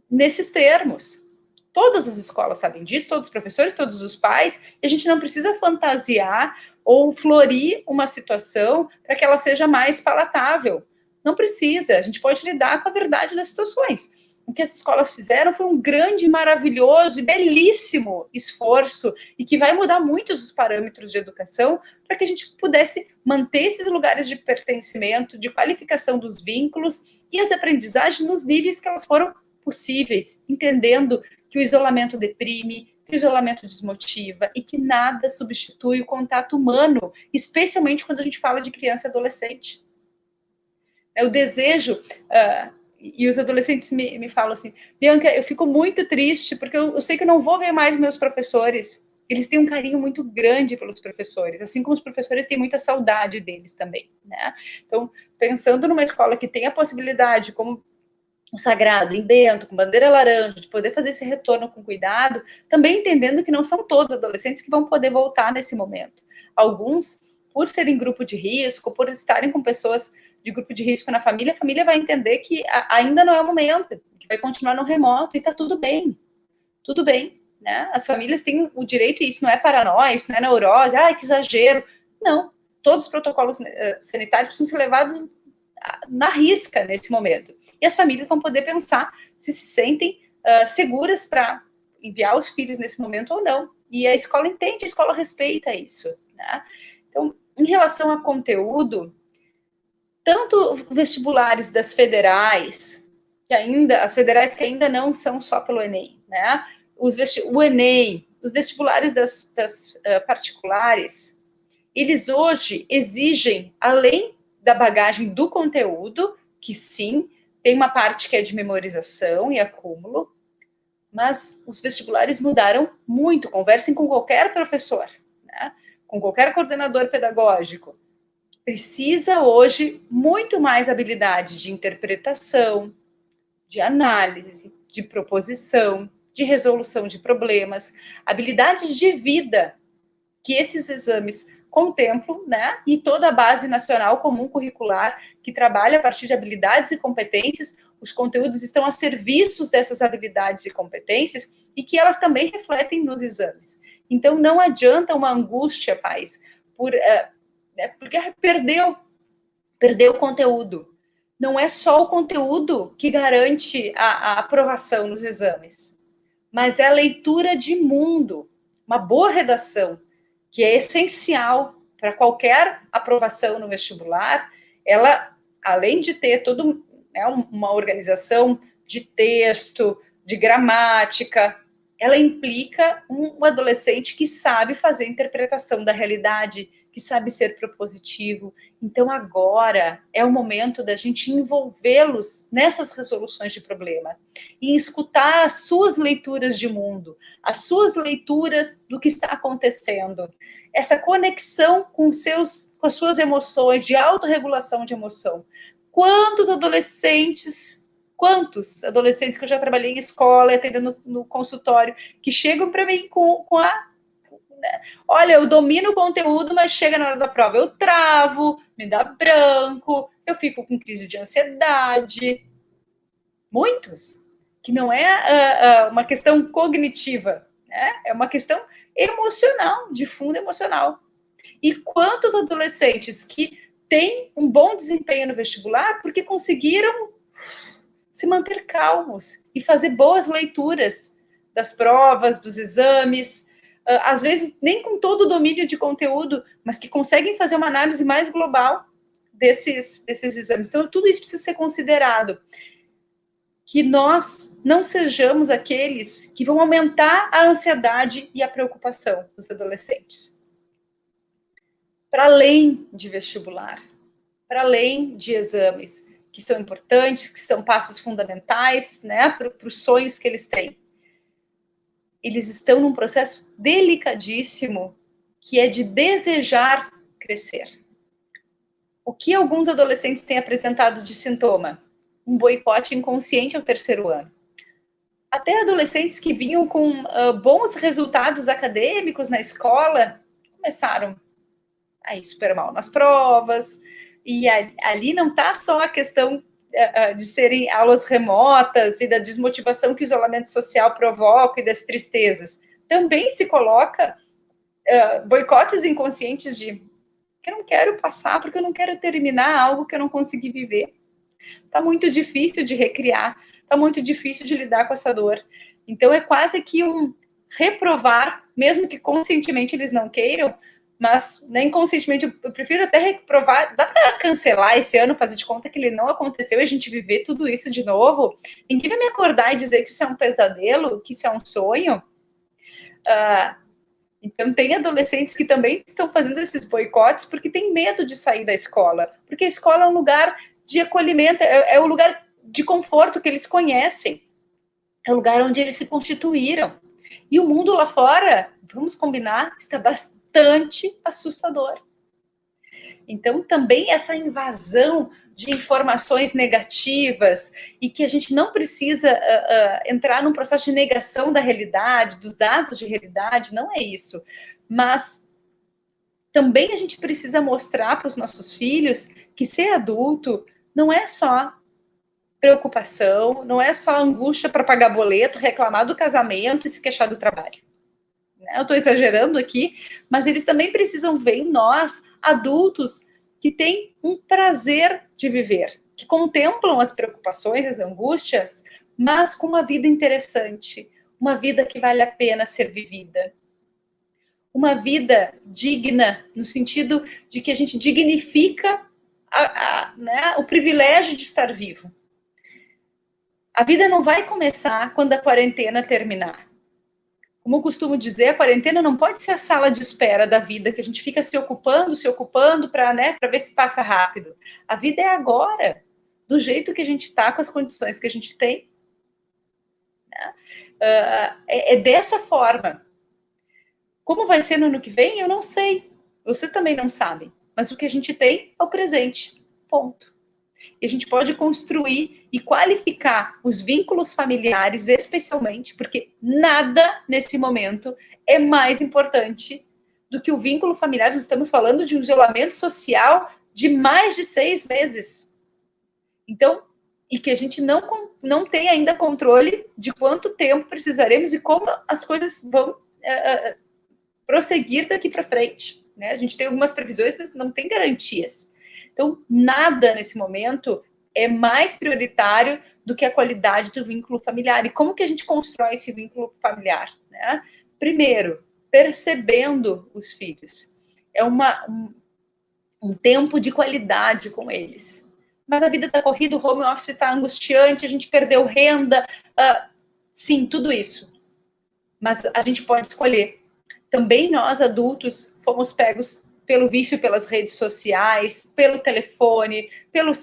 nesses termos. Todas as escolas sabem disso, todos os professores, todos os pais, e a gente não precisa fantasiar ou florir uma situação para que ela seja mais palatável. Não precisa, a gente pode lidar com a verdade das situações. O que as escolas fizeram foi um grande, maravilhoso e belíssimo esforço e que vai mudar muitos os parâmetros de educação para que a gente pudesse manter esses lugares de pertencimento, de qualificação dos vínculos e as aprendizagens nos níveis que elas foram possíveis, entendendo que o isolamento deprime, que o isolamento desmotiva e que nada substitui o contato humano, especialmente quando a gente fala de criança e adolescente. O desejo, e os adolescentes me falam assim, Bianca, eu fico muito triste, porque eu sei que eu não vou ver mais meus professores. Eles têm um carinho muito grande pelos professores, assim como os professores têm muita saudade deles também, né? Então, pensando numa escola que tem a possibilidade, como o Sagrado, em Bento, com bandeira laranja, de poder fazer esse retorno com cuidado, também entendendo que não são todos adolescentes que vão poder voltar nesse momento. Alguns, por serem grupo de risco, por estarem com pessoas de grupo de risco na família, a família vai entender que ainda não é o momento, que vai continuar no remoto, e está tudo bem, né? As famílias têm o direito, e isso não é paranoia, isso não é neurose, que exagero, não, todos os protocolos sanitários precisam ser levados na risca nesse momento. E as famílias vão poder pensar se sentem seguras para enviar os filhos nesse momento ou não. E a escola entende, a escola respeita isso, né? Então, em relação a conteúdo, tanto vestibulares das federais, as federais que ainda não são só pelo Enem, né? O Enem, os vestibulares das particulares, eles hoje exigem, além da bagagem do conteúdo, que sim, tem uma parte que é de memorização e acúmulo, mas os vestibulares mudaram muito. Conversem com qualquer professor, né? Com qualquer coordenador pedagógico. Precisa hoje muito mais habilidade de interpretação, de análise, de proposição, de resolução de problemas, habilidades de vida que esses exames contemplam, né? E toda a base nacional comum curricular que trabalha a partir de habilidades e competências, os conteúdos estão a serviço dessas habilidades e competências e que elas também refletem nos exames. Então, não adianta uma angústia, pais, porque perdeu o conteúdo. Não é só o conteúdo que garante a aprovação nos exames, mas é a leitura de mundo, uma boa redação, que é essencial para qualquer aprovação no vestibular. Ela, além de ter toda uma organização de texto, de gramática, ela implica um adolescente que sabe fazer interpretação da realidade, que sabe ser propositivo. Então, agora é o momento da gente envolvê-los nessas resoluções de problema e escutar as suas leituras de mundo, as suas leituras do que está acontecendo. Essa conexão com as suas emoções, de autorregulação de emoção. Quantos adolescentes que eu já trabalhei em escola, atendendo no consultório, que chegam para mim com olha, eu domino o conteúdo, mas chega na hora da prova, eu travo, me dá branco, eu fico com crise de ansiedade. Muitos. Que não é uma questão cognitiva, né? É uma questão emocional, de fundo emocional. E quantos adolescentes que têm um bom desempenho no vestibular porque conseguiram se manter calmos e fazer boas leituras das provas, dos exames, às vezes nem com todo o domínio de conteúdo, mas que conseguem fazer uma análise mais global desses exames. Então, tudo isso precisa ser considerado. Que nós não sejamos aqueles que vão aumentar a ansiedade e a preocupação dos adolescentes. Para além de vestibular, para além de exames, que são importantes, que são passos fundamentais, né, para os sonhos que eles têm. Eles estão num processo delicadíssimo, que é de desejar crescer. O que alguns adolescentes têm apresentado de sintoma? Um boicote inconsciente ao terceiro ano. Até adolescentes que vinham com bons resultados acadêmicos na escola, começaram a ir super mal nas provas, e ali não está só a questão de serem aulas remotas e da desmotivação que o isolamento social provoca e das tristezas. Também se coloca boicotes inconscientes de eu não quero passar porque eu não quero terminar algo que eu não consegui viver. Está muito difícil de recriar, está muito difícil de lidar com essa dor. Então, é quase que um reprovar, mesmo que conscientemente eles não queiram, mas né, inconscientemente eu prefiro até reprovar. Dá para cancelar esse ano, fazer de conta que ele não aconteceu e a gente viver tudo isso de novo? Ninguém vai me acordar e dizer que isso é um pesadelo, que isso é um sonho. Então, tem adolescentes que também estão fazendo esses boicotes porque têm medo de sair da escola, porque a escola é um lugar de acolhimento, é o lugar de conforto que eles conhecem, é o lugar onde eles se constituíram. E o mundo lá fora, vamos combinar, está bastante assustador. Então, também essa invasão de informações negativas e que a gente não precisa entrar num processo de negação da realidade, dos dados de realidade, não é isso. Mas também a gente precisa mostrar para os nossos filhos que ser adulto não é só preocupação, não é só angústia para pagar boleto, reclamar do casamento e se queixar do trabalho. Eu estou exagerando aqui, mas eles também precisam ver em nós, adultos, que têm um prazer de viver, que contemplam as preocupações, as angústias, mas com uma vida interessante, uma vida que vale a pena ser vivida. Uma vida digna, no sentido de que a gente dignifica né, o privilégio de estar vivo. A vida não vai começar quando a quarentena terminar. Como eu costumo dizer, a quarentena não pode ser a sala de espera da vida, que a gente fica se ocupando para ver se passa rápido. A vida é agora, do jeito que a gente está, com as condições que a gente tem. Né? É dessa forma. Como vai ser no ano que vem, eu não sei. Vocês também não sabem. Mas o que a gente tem é o presente. Ponto. E a gente pode construir e qualificar os vínculos familiares, especialmente, porque nada nesse momento é mais importante do que o vínculo familiar. Nós estamos falando de um isolamento social de mais de 6 meses. Então, e que a gente não tem ainda controle de quanto tempo precisaremos e como as coisas vão prosseguir daqui para frente, né? A gente tem algumas previsões, mas não tem garantias. Então, nada nesse momento é mais prioritário do que a qualidade do vínculo familiar. E como que a gente constrói esse vínculo familiar, né? Primeiro, percebendo os filhos. É um tempo de qualidade com eles. Mas a vida está corrida, o home office está angustiante, a gente perdeu renda. Sim, tudo isso. Mas a gente pode escolher. Também nós, adultos, fomos pegos pelo vício pelas redes sociais, pelo telefone, pelo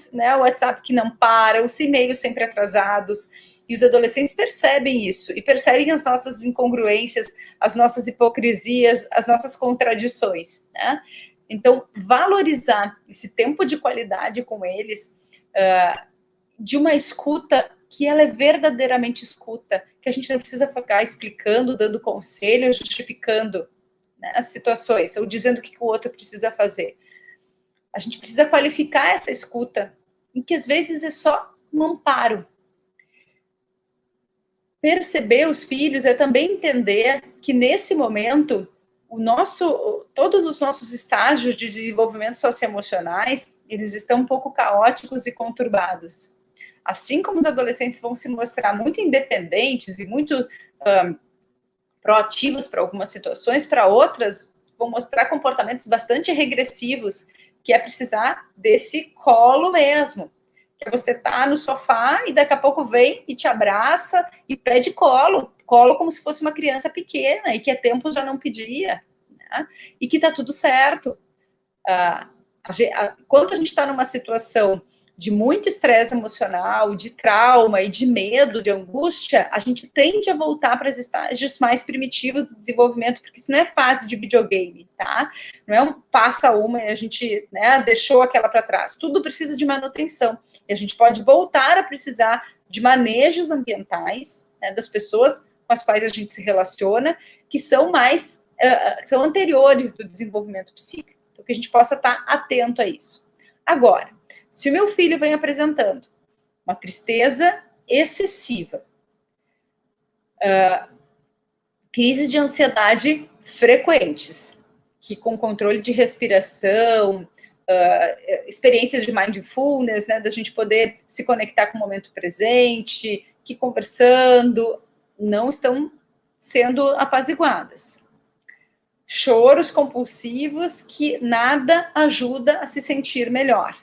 WhatsApp que não para, os e-mails sempre atrasados. E os adolescentes percebem isso, e percebem as nossas incongruências, as nossas hipocrisias, as nossas contradições, né? Então, valorizar esse tempo de qualidade com eles, de uma escuta que ela é verdadeiramente escuta, que a gente não precisa ficar explicando, dando conselho, justificando, né, as situações, ou dizendo o que o outro precisa fazer. A gente precisa qualificar essa escuta, em que às vezes é só um amparo. Perceber os filhos é também entender que nesse momento todos os nossos estágios de desenvolvimento socioemocionais, eles estão um pouco caóticos e conturbados. Assim como os adolescentes vão se mostrar muito independentes e muito proativos para algumas situações, para outras vão mostrar comportamentos bastante regressivos, que é precisar desse colo mesmo. Que você tá no sofá e daqui a pouco vem e te abraça e pede colo como se fosse uma criança pequena e que há tempo já não pedia, né? E que tá tudo certo. Quando a gente está numa situação de muito estresse emocional, de trauma e de medo, de angústia, a gente tende a voltar para os estágios mais primitivos do desenvolvimento, porque isso não é fase de videogame, tá? Não é passa uma e a gente, né, deixou aquela para trás. Tudo precisa de manutenção. E a gente pode voltar a precisar de manejos ambientais, né, das pessoas com as quais a gente se relaciona, que são são anteriores do desenvolvimento psíquico. Então, que a gente possa estar atento a isso. Agora, se o meu filho vem apresentando uma tristeza excessiva, crises de ansiedade frequentes, que com controle de respiração, experiências de mindfulness, né, da gente poder se conectar com o momento presente, que conversando, não estão sendo apaziguadas. Choros compulsivos que nada ajuda a se sentir melhor.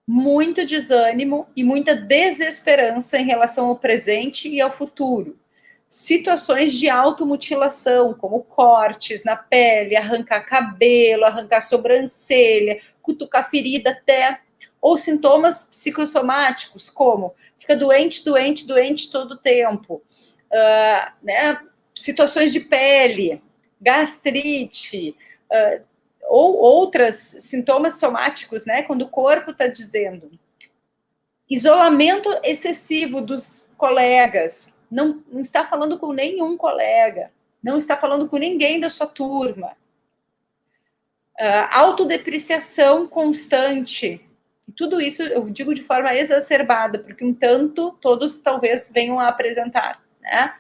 Muito desânimo e muita desesperança em relação ao presente e ao futuro. Situações de automutilação, como cortes na pele, arrancar cabelo, arrancar sobrancelha, cutucar ferida até, ou sintomas psicossomáticos, como fica doente todo o tempo, né? Situações de pele, gastrite, ou outros sintomas somáticos, né? Quando o corpo está dizendo. Isolamento excessivo dos colegas. Não está falando com nenhum colega. Não está falando com ninguém da sua turma. Autodepreciação constante. Tudo isso eu digo de forma exacerbada, porque um tanto todos talvez venham a apresentar, né?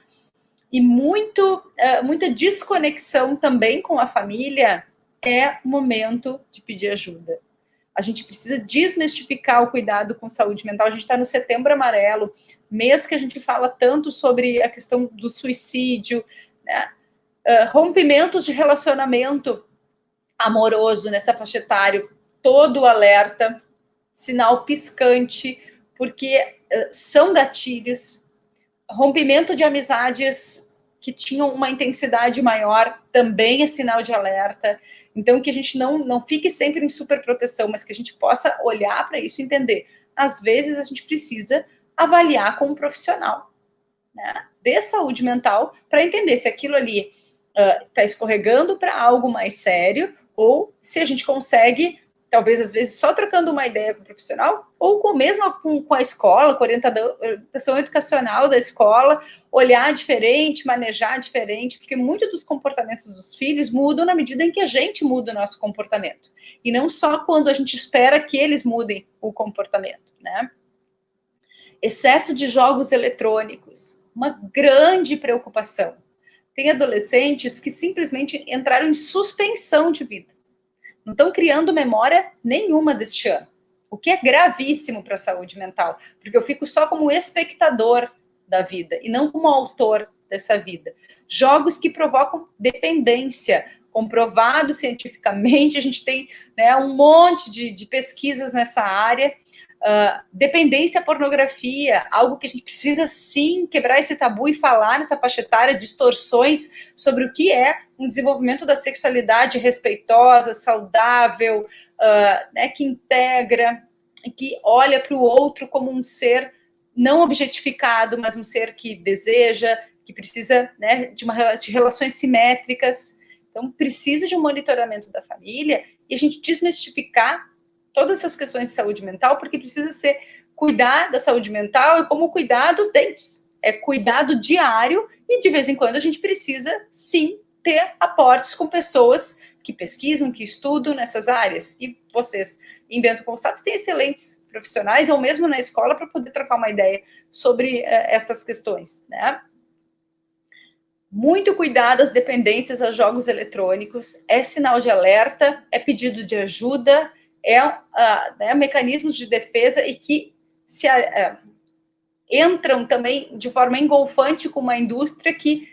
E muita desconexão também com a família é momento de pedir ajuda. A gente precisa desmistificar o cuidado com saúde mental. A gente está no Setembro Amarelo, mês que a gente fala tanto sobre a questão do suicídio, né? Rompimentos de relacionamento amoroso nessa faixa etária, todo alerta, sinal piscante, porque são gatilhos. Rompimento de amizades que tinham uma intensidade maior também é sinal de alerta. Então, que a gente não fique sempre em superproteção, mas que a gente possa olhar para isso e entender. Às vezes, a gente precisa avaliar com um profissional, né, de saúde mental para entender se aquilo ali está escorregando para algo mais sério ou se a gente consegue, talvez, às vezes, só trocando uma ideia com o profissional, ou mesmo com a escola, com a orientação educacional da escola, olhar diferente, manejar diferente, porque muitos dos comportamentos dos filhos mudam na medida em que a gente muda o nosso comportamento. E não só quando a gente espera que eles mudem o comportamento, né? Excesso de jogos eletrônicos, uma grande preocupação. Tem adolescentes que simplesmente entraram em suspensão de vida. Não estão criando memória nenhuma deste ano. O que é gravíssimo para a saúde mental, porque eu fico só como espectador da vida e não como autor dessa vida. Jogos que provocam dependência, comprovado cientificamente, a gente tem, né, um monte de pesquisas nessa área. Dependência à pornografia, algo que a gente precisa sim quebrar esse tabu e falar nessa faixa etária, distorções sobre o que é um desenvolvimento da sexualidade respeitosa, saudável, né, que integra, que olha para o outro como um ser não objetificado, mas um ser que deseja, que precisa, né, de relações simétricas. Então, precisa de um monitoramento da família e a gente desmistificar todas essas questões de saúde mental, porque precisa ser cuidar da saúde mental é como cuidar dos dentes. É cuidado diário e de vez em quando a gente precisa, sim, ter aportes com pessoas que pesquisam, que estudam nessas áreas. E vocês, em Bento Gonçalves, têm excelentes profissionais, ou mesmo na escola, para poder trocar uma ideia sobre essas questões, né? Muito cuidado às dependências a jogos eletrônicos, é sinal de alerta, é pedido de ajuda, né, mecanismos de defesa e que entram também de forma engolfante com uma indústria que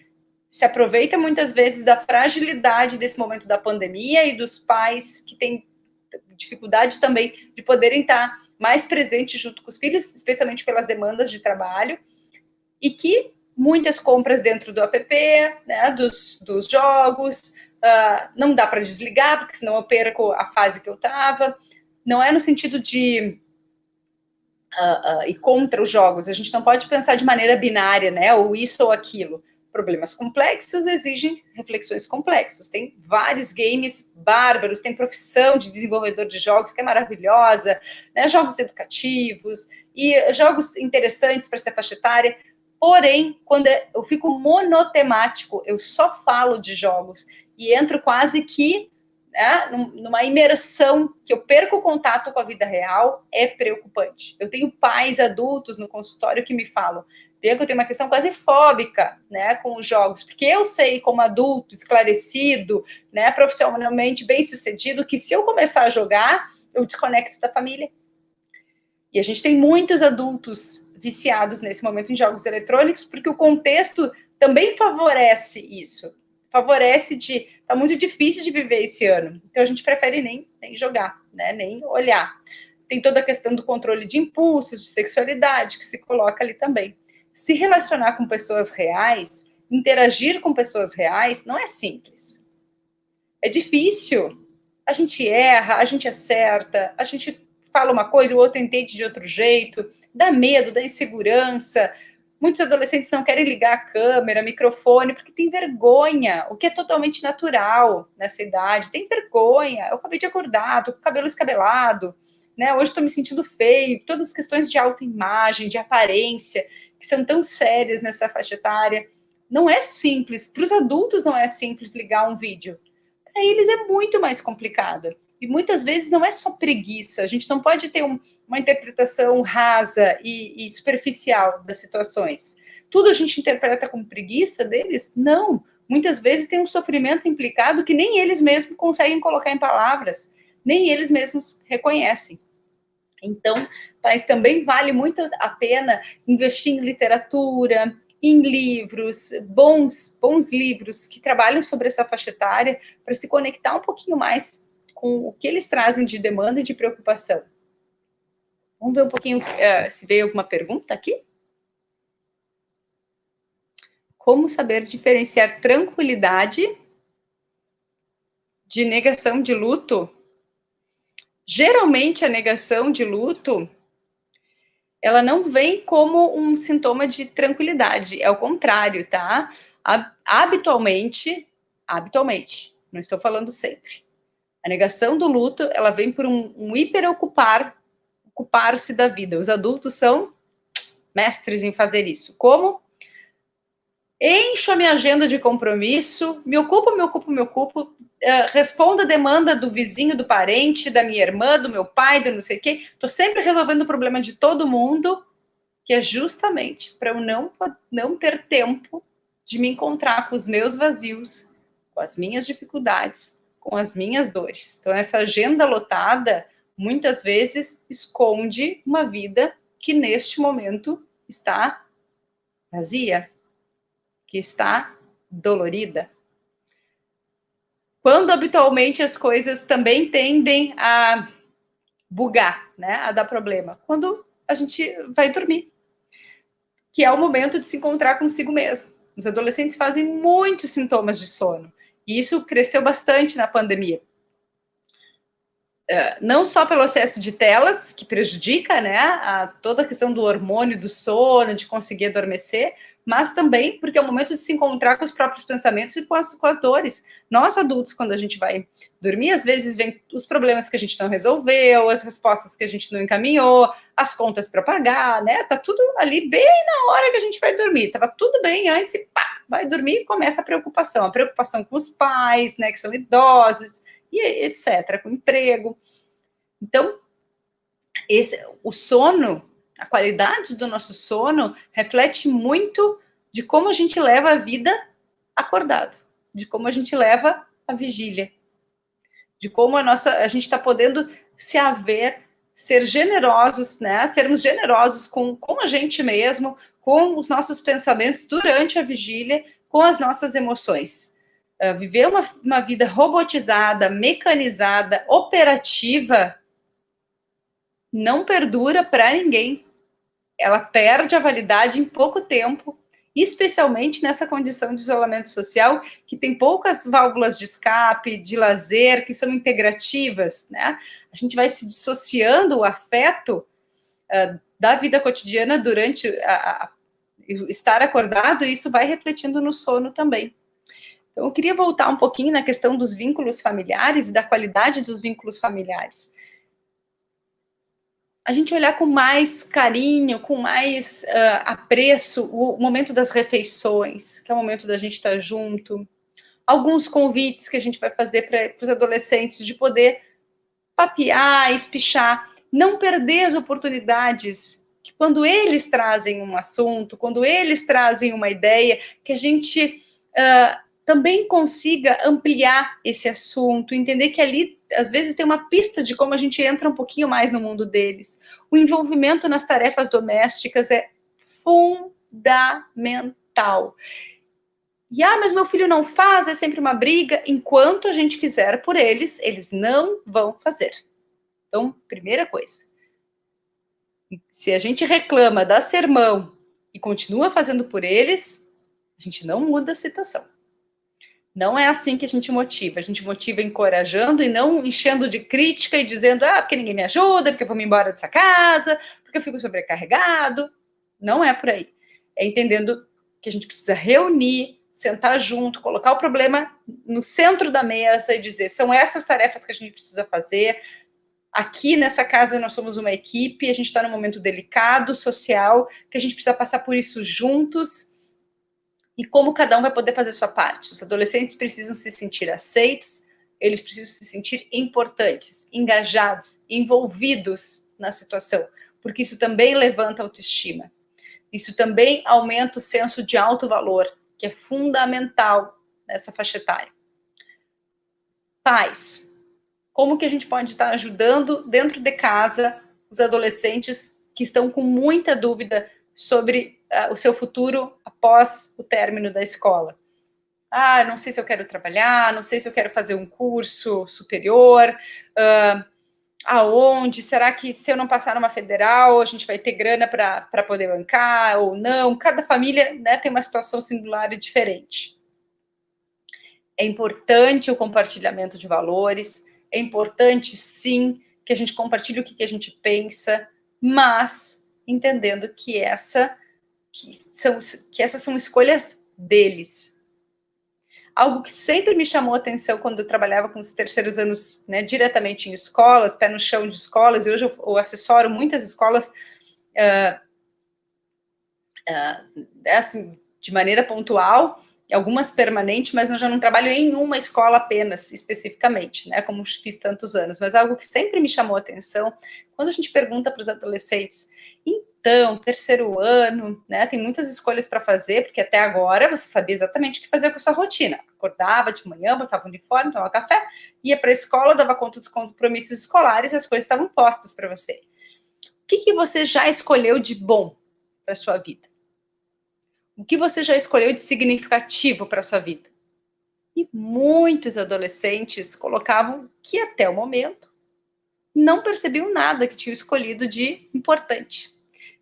se aproveita muitas vezes da fragilidade desse momento da pandemia e dos pais que têm dificuldade também de poderem estar mais presentes junto com os filhos, especialmente pelas demandas de trabalho, e que muitas compras dentro do app, né, dos jogos, não dá para desligar, porque senão eu perco a fase que eu estava. Não é no sentido de ir contra os jogos, a gente não pode pensar de maneira binária, né, ou isso ou aquilo. Problemas complexos exigem reflexões complexas. Tem vários games bárbaros, tem profissão de desenvolvedor de jogos que é maravilhosa, né, jogos educativos e jogos interessantes para essa faixa etária. Porém, quando eu fico monotemático, eu só falo de jogos e entro quase que, né, numa imersão que eu perco o contato com a vida real, é preocupante. Eu tenho pais adultos no consultório que me falam, Bianca, eu tenho uma questão quase fóbica, né, com os jogos, porque eu sei como adulto, esclarecido, né, profissionalmente bem-sucedido, que se eu começar a jogar, eu desconecto da família. E a gente tem muitos adultos viciados nesse momento em jogos eletrônicos, porque o contexto também favorece isso. Favorece tá muito difícil de viver esse ano. Então a gente prefere nem jogar, né? Nem olhar. Tem toda a questão do controle de impulsos, de sexualidade, que se coloca ali também. Se relacionar com pessoas reais, interagir com pessoas reais, não é simples. É difícil. A gente erra, a gente acerta, a gente fala uma coisa, o outro entende de outro jeito, dá medo, dá insegurança. Muitos adolescentes não querem ligar a câmera, microfone, porque tem vergonha, o que é totalmente natural nessa idade. Tem vergonha. Eu acabei de acordar, tô com o cabelo escabelado, né? Hoje estou me sentindo feio. Todas as questões de autoimagem, de aparência, que são tão sérias nessa faixa etária. Não é simples. Para os adultos não é simples ligar um vídeo. Para eles é muito mais complicado. E muitas vezes não é só preguiça, a gente não pode ter uma interpretação rasa e superficial das situações. Tudo a gente interpreta como preguiça deles? Não. Muitas vezes tem um sofrimento implicado que nem eles mesmos conseguem colocar em palavras, nem eles mesmos reconhecem. Então, mas também vale muito a pena investir em literatura, em livros, bons livros que trabalham sobre essa faixa etária, para se conectar um pouquinho mais com o que eles trazem de demanda e de preocupação. Vamos ver um pouquinho se veio alguma pergunta aqui. Como saber diferenciar tranquilidade de negação de luto? Geralmente, a negação de luto, ela não vem como um sintoma de tranquilidade, é o contrário, tá? Habitualmente, não estou falando sempre. A negação do luto, ela vem por um ocupar-se da vida. Os adultos são mestres em fazer isso. Como? Encho a minha agenda de compromisso, me ocupo, respondo a demanda do vizinho, do parente, da minha irmã, do meu pai, do não sei o quê. Estou sempre resolvendo o problema de todo mundo, que é justamente para eu não ter tempo de me encontrar com os meus vazios, com as minhas dificuldades, com as minhas dores. Então, essa agenda lotada, muitas vezes, esconde uma vida que, neste momento, está vazia, que está dolorida. Quando, habitualmente, as coisas também tendem a bugar, né, a dar problema? Quando a gente vai dormir, que é o momento de se encontrar consigo mesmo. Os adolescentes fazem muitos sintomas de sono, e isso cresceu bastante na pandemia. Não só pelo excesso de telas, que prejudica, né, toda a questão do hormônio do sono, de conseguir adormecer, mas também porque é o momento de se encontrar com os próprios pensamentos e com as dores. Nós, adultos, quando a gente vai dormir, às vezes vem os problemas que a gente não resolveu, as respostas que a gente não encaminhou, as contas para pagar, né, tá tudo ali bem na hora que a gente vai dormir, tava tudo bem antes e pá, vai dormir e começa a preocupação com os pais, né, que são idosos, e etc., com emprego. Então, o sono, a qualidade do nosso sono, reflete muito de como a gente leva a vida acordado, de como a gente leva a vigília, de como a gente está podendo se haver, ser generosos, né? Sermos generosos com a gente mesmo, com os nossos pensamentos durante a vigília, com as nossas emoções. Viver uma vida robotizada, mecanizada, operativa, não perdura para ninguém. Ela perde a validade em pouco tempo, especialmente nessa condição de isolamento social, que tem poucas válvulas de escape, de lazer, que são integrativas, né? A gente vai se dissociando o afeto da vida cotidiana durante estar acordado, e isso vai refletindo no sono também. Então, eu queria voltar um pouquinho na questão dos vínculos familiares e da qualidade dos vínculos familiares. A gente olhar com mais carinho, com mais apreço o momento das refeições, que é o momento da gente estar junto. Alguns convites que a gente vai fazer para os adolescentes de poder papear, espichar, não perder as oportunidades que quando eles trazem um assunto, quando eles trazem uma ideia, que a gente também consiga ampliar esse assunto, entender que ali, às vezes, tem uma pista de como a gente entra um pouquinho mais no mundo deles. O envolvimento nas tarefas domésticas é fundamental. E, mas meu filho não faz, é sempre uma briga. Enquanto a gente fizer por eles, eles não vão fazer. Então, primeira coisa. Se a gente reclama, dá sermão e continua fazendo por eles, a gente não muda a situação. Não é assim que a gente motiva encorajando e não enchendo de crítica e dizendo, porque ninguém me ajuda, porque eu vou me embora dessa casa, porque eu fico sobrecarregado. Não é por aí. É entendendo que a gente precisa reunir, sentar junto, colocar o problema no centro da mesa e dizer, são essas tarefas que a gente precisa fazer. Aqui nessa casa nós somos uma equipe, a gente está num momento delicado, social, que a gente precisa passar por isso juntos. E como cada um vai poder fazer sua parte. Os adolescentes precisam se sentir aceitos, eles precisam se sentir importantes, engajados, envolvidos na situação, porque isso também levanta a autoestima. Isso também aumenta o senso de alto valor, que é fundamental nessa faixa etária. Pais, como que a gente pode estar ajudando dentro de casa os adolescentes que estão com muita dúvida sobre o seu futuro após o término da escola? Não sei se eu quero trabalhar, não sei se eu quero fazer um curso superior, aonde? Será que se eu não passar numa federal, a gente vai ter grana para poder bancar ou não? Cada família, né, tem uma situação singular e diferente. É importante o compartilhamento de valores, é importante, sim, que a gente compartilhe o que a gente pensa, mas entendendo que essas são escolhas deles. Algo que sempre me chamou a atenção quando eu trabalhava com os terceiros anos, né, diretamente em escolas, pé no chão de escolas, e hoje eu assessoro muitas escolas assim, de maneira pontual, algumas permanente, mas eu já não trabalho em uma escola apenas, especificamente, né, como fiz tantos anos, mas algo que sempre me chamou a atenção, quando a gente pergunta para os adolescentes, quinhentão, terceiro ano, né? Tem muitas escolhas para fazer, porque até agora você sabia exatamente o que fazer com a sua rotina. Acordava de manhã, botava o uniforme, tomava café, ia para a escola, dava conta dos compromissos escolares, as coisas estavam postas para você. O que você já escolheu de bom para a sua vida? O que você já escolheu de significativo para a sua vida? E muitos adolescentes colocavam que até o momento não percebiam nada que tinham escolhido de importante.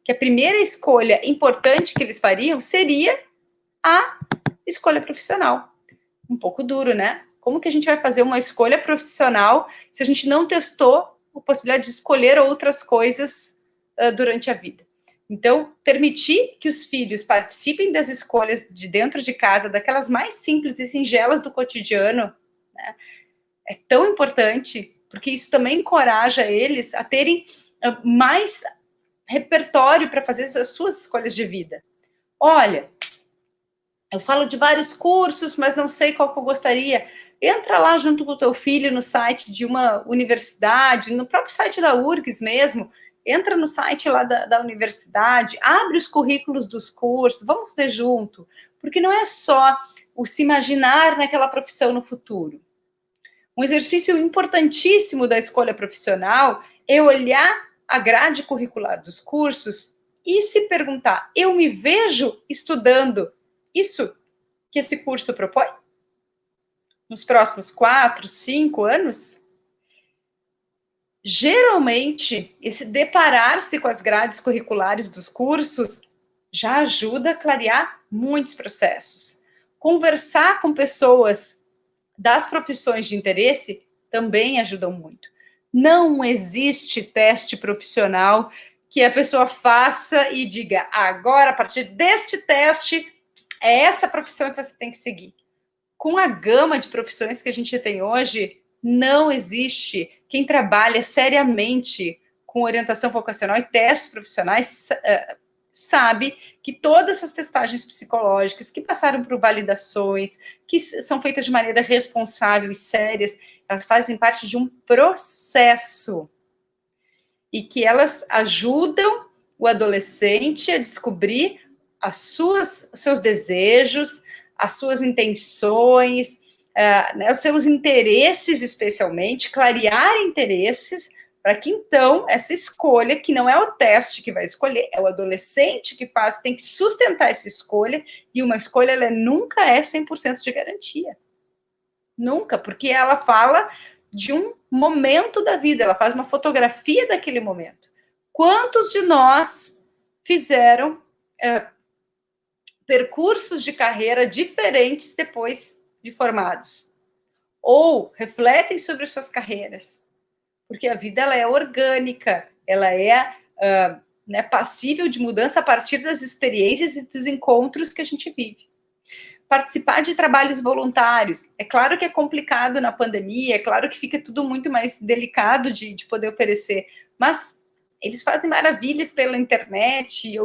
Que a primeira escolha importante que eles fariam seria a escolha profissional. Um pouco duro, né? Como que a gente vai fazer uma escolha profissional se a gente não testou a possibilidade de escolher outras coisas durante a vida? Então, permitir que os filhos participem das escolhas de dentro de casa, daquelas mais simples e singelas do cotidiano, né, é tão importante, porque isso também encoraja eles a terem mais repertório para fazer as suas escolhas de vida. Olha, eu falo de vários cursos, mas não sei qual que eu gostaria. Entra lá junto com o teu filho no site de uma universidade, no próprio site da URGS mesmo, entra no site lá da universidade, abre os currículos dos cursos, vamos ver junto, porque não é só o se imaginar naquela profissão no futuro. Um exercício importantíssimo da escolha profissional é olhar a grade curricular dos cursos e se perguntar, eu me vejo estudando isso que esse curso propõe? Nos próximos 4, 5 anos? Geralmente, esse deparar-se com as grades curriculares dos cursos já ajuda a clarear muitos processos. Conversar com pessoas das profissões de interesse também ajudam muito. Não existe teste profissional que a pessoa faça e diga, agora, a partir deste teste, é essa profissão que você tem que seguir. Com a gama de profissões que a gente tem hoje, não existe quem trabalha seriamente com orientação vocacional e testes profissionais sabe que todas essas testagens psicológicas que passaram por validações, que são feitas de maneira responsável e sérias, elas fazem parte de um processo e que elas ajudam o adolescente a descobrir os seus desejos, as suas intenções, né, os seus interesses especialmente, clarear interesses, para que, então, essa escolha, que não é o teste que vai escolher, é o adolescente que faz, tem que sustentar essa escolha, e uma escolha, ela nunca é 100% de garantia. Nunca, porque ela fala de um momento da vida, ela faz uma fotografia daquele momento. Quantos de nós fizeram percursos de carreira diferentes depois de formados? Ou refletem sobre suas carreiras? Porque a vida ela é orgânica, ela é né, passível de mudança a partir das experiências e dos encontros que a gente vive. Participar de trabalhos voluntários, é claro que é complicado na pandemia, é claro que fica tudo muito mais delicado de poder oferecer, mas eles fazem maravilhas pela internet,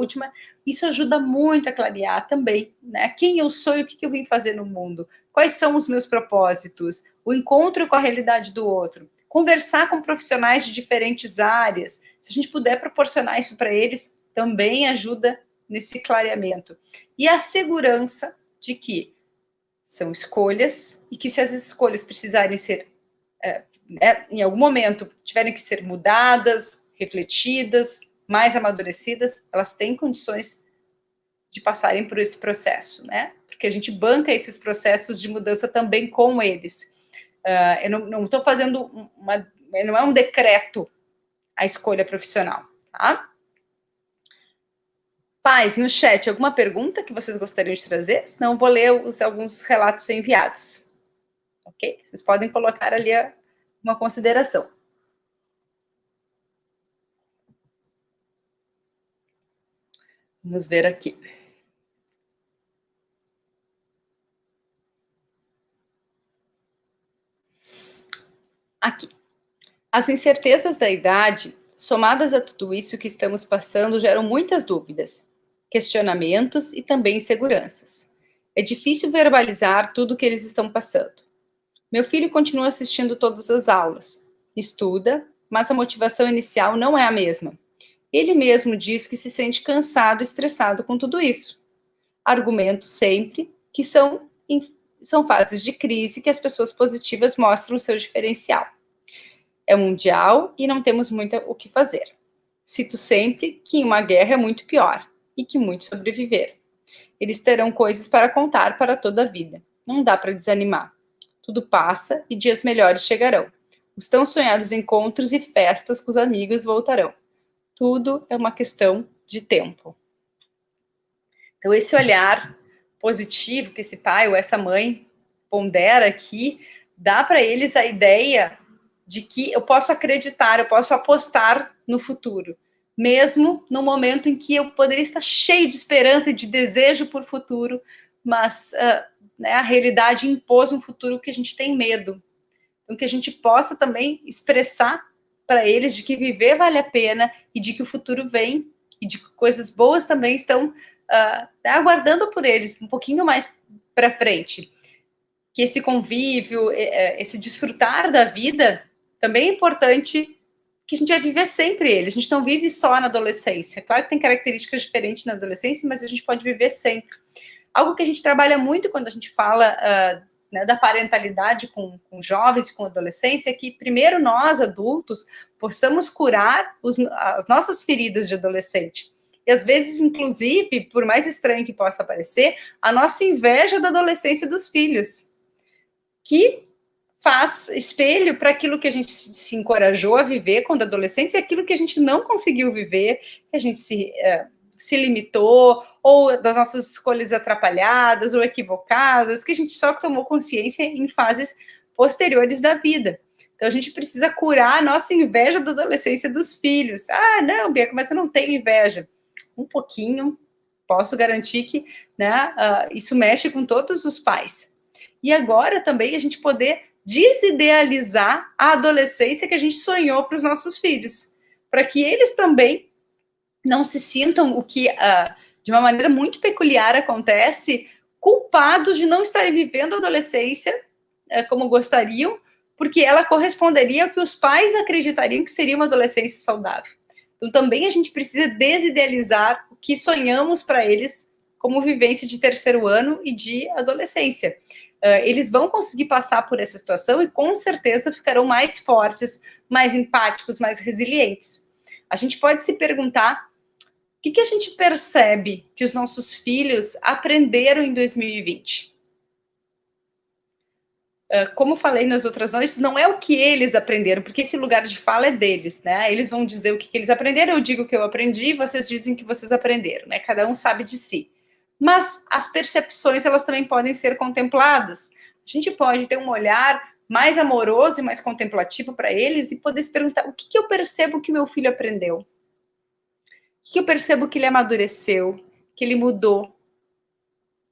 isso ajuda muito a clarear também, né? Quem eu sou e o que eu vim fazer no mundo, quais são os meus propósitos, o encontro com a realidade do outro, conversar com profissionais de diferentes áreas, se a gente puder proporcionar isso para eles, também ajuda nesse clareamento. E a segurança de que são escolhas e que se as escolhas precisarem ser, né, em algum momento, tiverem que ser mudadas, refletidas, mais amadurecidas, elas têm condições de passarem por esse processo, né? Porque a gente banca esses processos de mudança também com eles. Eu não estou fazendo não é um decreto a escolha profissional, tá? Pais, no chat, alguma pergunta que vocês gostariam de trazer? Senão eu vou ler alguns relatos enviados. Ok? Vocês podem colocar ali uma consideração. Vamos ver aqui. Aqui. As incertezas da idade, somadas a tudo isso que estamos passando, geram muitas dúvidas, questionamentos e também inseguranças. É difícil verbalizar tudo o que eles estão passando. Meu filho continua assistindo todas as aulas, estuda, mas a motivação inicial não é a mesma. Ele mesmo diz que se sente cansado, estressado com tudo isso. Argumento sempre que são fases de crise que as pessoas positivas mostram o seu diferencial. É mundial e não temos muito o que fazer. Cito sempre que em uma guerra é muito pior e que muitos sobreviveram. Eles terão coisas para contar para toda a vida. Não dá para desanimar. Tudo passa e dias melhores chegarão. Os tão sonhados encontros e festas com os amigos voltarão. Tudo é uma questão de tempo. Então, esse olhar positivo que esse pai ou essa mãe pondera aqui, dá para eles a ideia de que eu posso acreditar, eu posso apostar no futuro, mesmo no momento em que eu poderia estar cheio de esperança e de desejo por futuro, mas né, a realidade impôs um futuro que a gente tem medo. Então, que a gente possa também expressar para eles de que viver vale a pena e de que o futuro vem e de que coisas boas também estão aguardando por eles um pouquinho mais para frente. Que esse convívio, esse desfrutar da vida também é importante, que a gente vai viver sempre ele. A gente não vive só na adolescência. Claro que tem características diferentes na adolescência, mas a gente pode viver sempre. Algo que a gente trabalha muito quando a gente fala né, da parentalidade com jovens e com adolescentes é que, primeiro, nós, adultos, possamos curar as nossas feridas de adolescente. E, às vezes, inclusive, por mais estranho que possa parecer, a nossa inveja da adolescência dos filhos, que faz espelho para aquilo que a gente se encorajou a viver quando adolescente e aquilo que a gente não conseguiu viver, que a gente se limitou, ou das nossas escolhas atrapalhadas ou equivocadas, que a gente só tomou consciência em fases posteriores da vida. Então, a gente precisa curar a nossa inveja da adolescência dos filhos. Ah, não, Bianca, mas eu não tenho inveja. Um pouquinho, posso garantir que né, isso mexe com todos os pais. E agora também a gente poder desidealizar a adolescência que a gente sonhou para os nossos filhos, para que eles também não se sintam o que, de uma maneira muito peculiar, acontece, culpados de não estarem vivendo a adolescência como gostariam, porque ela corresponderia ao que os pais acreditariam que seria uma adolescência saudável. Então, também a gente precisa desidealizar o que sonhamos para eles como vivência de terceiro ano e de adolescência. Eles vão conseguir passar por essa situação e, com certeza, ficarão mais fortes, mais empáticos, mais resilientes. A gente pode se perguntar o que a gente percebe que os nossos filhos aprenderam em 2020? Como falei nas outras noites, não é o que eles aprenderam, porque esse lugar de fala é deles, né? Eles vão dizer o que eles aprenderam, eu digo o que eu aprendi, vocês dizem que vocês aprenderam, né? Cada um sabe de si. Mas as percepções, elas também podem ser contempladas. A gente pode ter um olhar mais amoroso e mais contemplativo para eles e poder se perguntar, o que eu percebo que meu filho aprendeu? O que eu percebo que ele amadureceu, que ele mudou,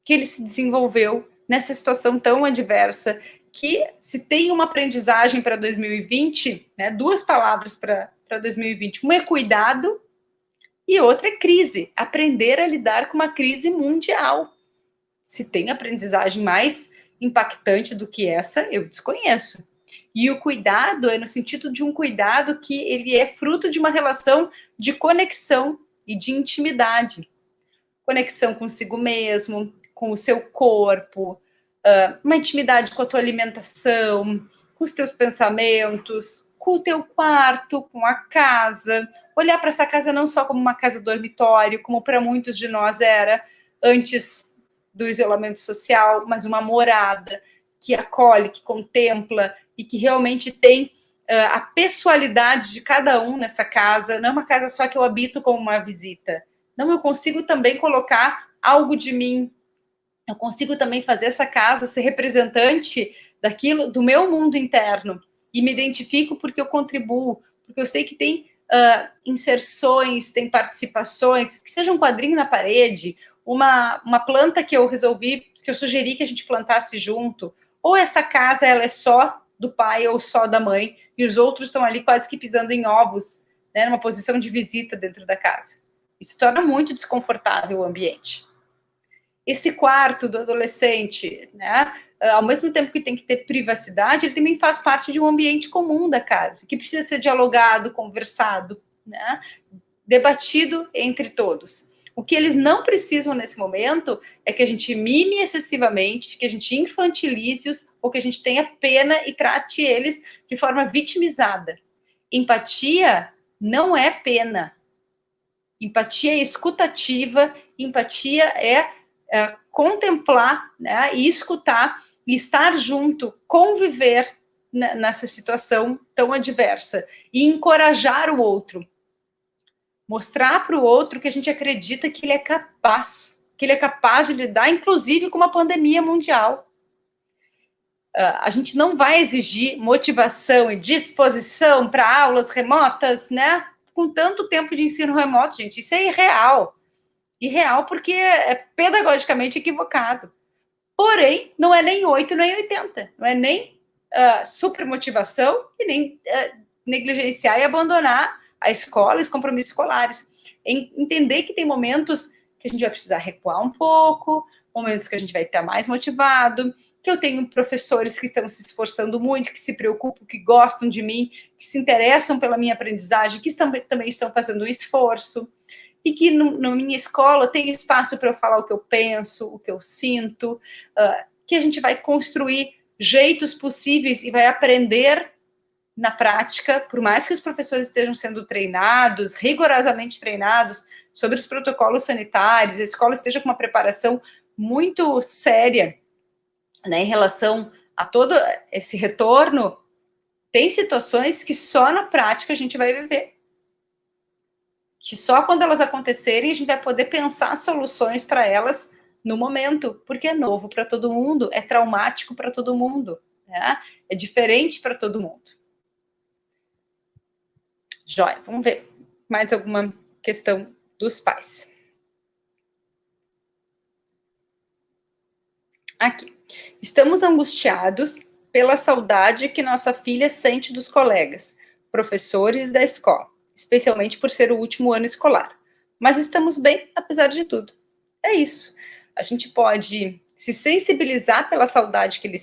que ele se desenvolveu nessa situação tão adversa, que se tem uma aprendizagem para 2020, né, duas palavras para 2020, uma é cuidado e outra é crise, aprender a lidar com uma crise mundial. Se tem aprendizagem mais impactante do que essa, eu desconheço. E o cuidado é no sentido de um cuidado que ele é fruto de uma relação de conexão e de intimidade. Conexão consigo mesmo, com o seu corpo, uma intimidade com a tua alimentação, com os teus pensamentos, com o teu quarto, com a casa. Olhar para essa casa não só como uma casa dormitório, como para muitos de nós era antes do isolamento social, mas uma morada que acolhe, que contempla e que realmente tem a pessoalidade de cada um nessa casa, não é uma casa só que eu habito como uma visita. Não, eu consigo também colocar algo de mim. Eu consigo também fazer essa casa ser representante daquilo, do meu mundo interno. E me identifico porque eu contribuo, porque eu sei que tem inserções, tem participações, que seja um quadrinho na parede, uma planta que eu resolvi, que eu sugeri que a gente plantasse junto, ou essa casa ela é só do pai ou só da mãe, e os outros estão ali quase que pisando em ovos, né, numa posição de visita dentro da casa. Isso torna muito desconfortável o ambiente. Esse quarto do adolescente, né, ao mesmo tempo que tem que ter privacidade, ele também faz parte de um ambiente comum da casa, que precisa ser dialogado, conversado, né, debatido entre todos. O que eles não precisam nesse momento é que a gente mime excessivamente, que a gente infantilize-os, ou que a gente tenha pena e trate eles de forma vitimizada. Empatia não é pena. Empatia é escutativa, empatia é contemplar, né, e escutar, e estar junto, conviver nessa situação tão adversa, e encorajar o outro. Mostrar para o outro que a gente acredita que ele é capaz de lidar, inclusive, com uma pandemia mundial. A gente não vai exigir motivação e disposição para aulas remotas, né? Com tanto tempo de ensino remoto, gente, isso é irreal. Irreal porque é pedagogicamente equivocado. Porém, não é nem 8, nem 80. Não é nem super motivação e nem negligenciar e abandonar a escola e os compromissos escolares. Entender que tem momentos que a gente vai precisar recuar um pouco, momentos que a gente vai estar mais motivado, que eu tenho professores que estão se esforçando muito, que se preocupam, que gostam de mim, que se interessam pela minha aprendizagem, que também estão fazendo um esforço, e que na minha escola tem espaço para eu falar o que eu penso, o que eu sinto, que a gente vai construir jeitos possíveis e vai aprender na prática, por mais que os professores estejam sendo treinados, rigorosamente treinados, sobre os protocolos sanitários, a escola esteja com uma preparação muito séria, né, em relação a todo esse retorno, tem situações que só na prática a gente vai viver. Que só quando elas acontecerem a gente vai poder pensar soluções para elas no momento, porque é novo para todo mundo, é traumático para todo mundo, né? É diferente para todo mundo. Jóia, vamos ver mais alguma questão dos pais. Aqui. Estamos angustiados pela saudade que nossa filha sente dos colegas, professores da escola, especialmente por ser o último ano escolar. Mas estamos bem, apesar de tudo. É isso. A gente pode se sensibilizar pela saudade que eles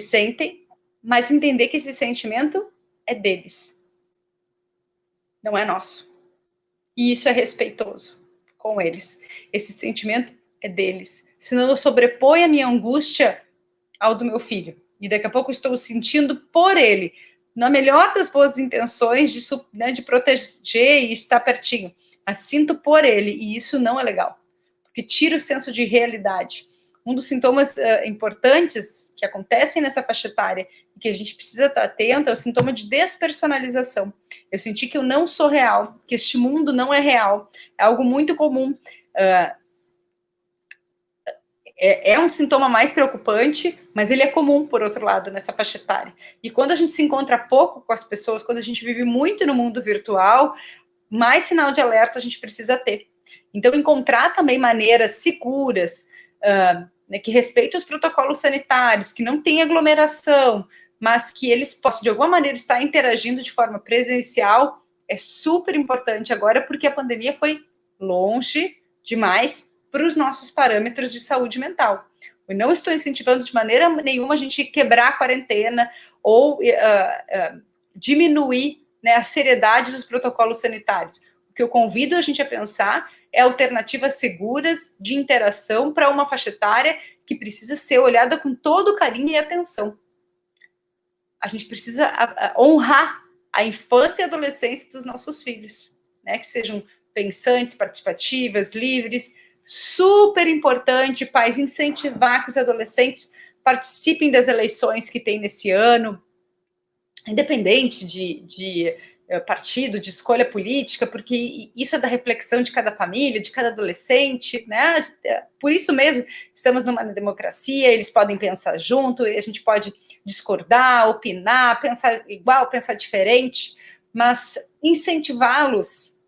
sentem, mas entender que esse sentimento é deles. Não é nosso. E isso é respeitoso com eles. Esse sentimento é deles. Senão eu sobreponho a minha angústia ao do meu filho. E daqui a pouco eu estou sentindo por ele, na melhor das boas intenções de proteger e estar pertinho. Mas sinto por ele, e isso não é legal. Porque tira o senso de realidade. Um dos sintomas importantes que acontecem nessa faixa etária e que a gente precisa estar atento é o sintoma de despersonalização. Eu senti que eu não sou real, que este mundo não é real. É algo muito comum. É um sintoma mais preocupante, mas ele é comum, por outro lado, nessa faixa etária. E quando a gente se encontra pouco com as pessoas, quando a gente vive muito no mundo virtual, mais sinal de alerta a gente precisa ter. Então, encontrar também maneiras seguras, que respeitem os protocolos sanitários, que não tem aglomeração, mas que eles possam, de alguma maneira, estar interagindo de forma presencial, é super importante agora, porque a pandemia foi longe demais para os nossos parâmetros de saúde mental. Eu não estou incentivando de maneira nenhuma a gente quebrar a quarentena ou diminuir, né, a seriedade dos protocolos sanitários. O que eu convido a gente a pensar é alternativas seguras de interação para uma faixa etária que precisa ser olhada com todo carinho e atenção. A gente precisa honrar a infância e a adolescência dos nossos filhos, né, que sejam pensantes, participativas, livres. Super importante, pais, incentivar que os adolescentes participem das eleições que tem nesse ano, independente de partido, de escolha política, porque isso é da reflexão de cada família, de cada adolescente, né? Por isso mesmo, estamos numa democracia, eles podem pensar junto, a gente pode discordar, opinar, pensar igual, pensar diferente, mas incentivá-los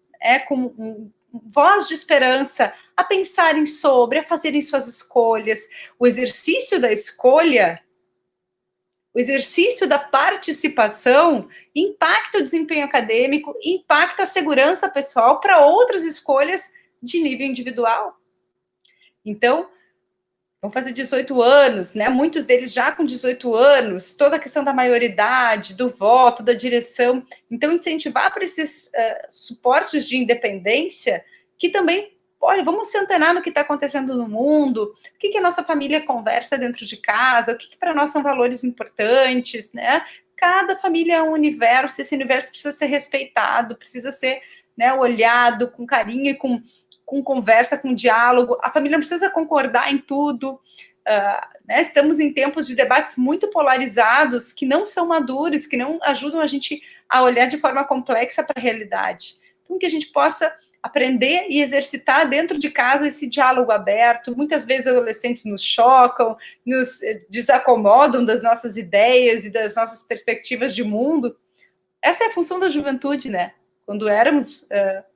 com voz de esperança a pensarem sobre, a fazerem suas escolhas. O exercício da escolha, o exercício da participação impacta o desempenho acadêmico, impacta a segurança pessoal para outras escolhas de nível individual. Então, vão fazer 18 anos, né? Muitos deles já com 18 anos, toda a questão da maioridade, do voto, da direção. Então, incentivar para esses suportes de independência, que também, olha, vamos se antenar no que está acontecendo no mundo, o que a nossa família conversa dentro de casa, o que para nós são valores importantes, né? Cada família é um universo, esse universo precisa ser respeitado, precisa ser, né, olhado com carinho e com conversa, com diálogo. A família não precisa concordar em tudo. Né? Estamos em tempos de debates muito polarizados, que não são maduros, que não ajudam a gente a olhar de forma complexa para a realidade. Então, que a gente possa aprender e exercitar dentro de casa esse diálogo aberto. Muitas vezes adolescentes nos chocam, nos desacomodam das nossas ideias e das nossas perspectivas de mundo. Essa é a função da juventude, né? Quando éramos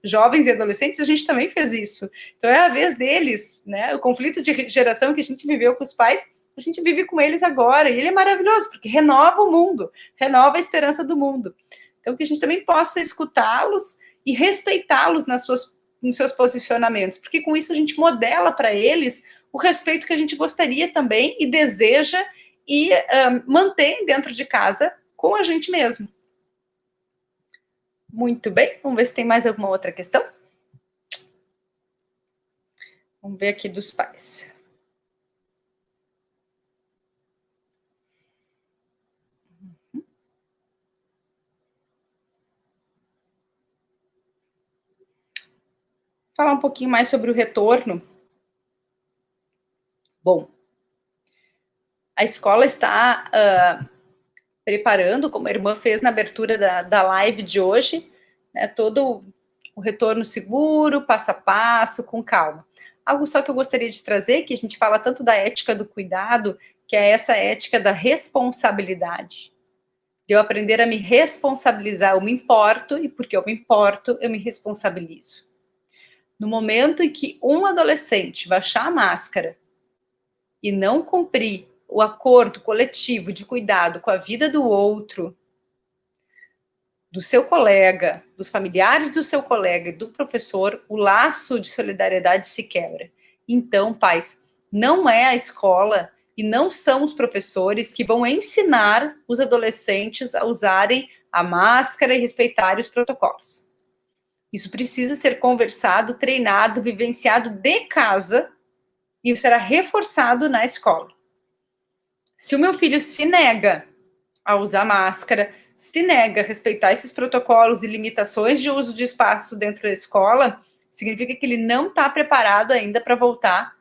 jovens e adolescentes, a gente também fez isso. Então, é a vez deles, né? O conflito de geração que a gente viveu com os pais, a gente vive com eles agora. E ele é maravilhoso, porque renova o mundo, renova a esperança do mundo. Então, que a gente também possa escutá-los e respeitá-los nos seus posicionamentos, porque com isso a gente modela para eles o respeito que a gente gostaria também e deseja e mantém dentro de casa com a gente mesmo. Muito bem, vamos ver se tem mais alguma outra questão. Vamos ver aqui dos pais. Falar um pouquinho mais sobre o retorno. Bom, a escola está preparando, como a irmã fez na abertura da live de hoje, né, todo o retorno seguro, passo a passo, com calma. Algo só que eu gostaria de trazer, que a gente fala tanto da ética do cuidado, que é essa ética da responsabilidade. De eu aprender a me responsabilizar, eu me importo, e porque eu me importo, eu me responsabilizo. No momento em que um adolescente baixar a máscara e não cumprir o acordo coletivo de cuidado com a vida do outro, do seu colega, dos familiares do seu colega e do professor, o laço de solidariedade se quebra. Então, pais, não é a escola e não são os professores que vão ensinar os adolescentes a usarem a máscara e respeitarem os protocolos. Isso precisa ser conversado, treinado, vivenciado de casa e será reforçado na escola. Se o meu filho se nega a usar máscara, se nega a respeitar esses protocolos e limitações de uso de espaço dentro da escola, significa que ele não está preparado ainda para voltar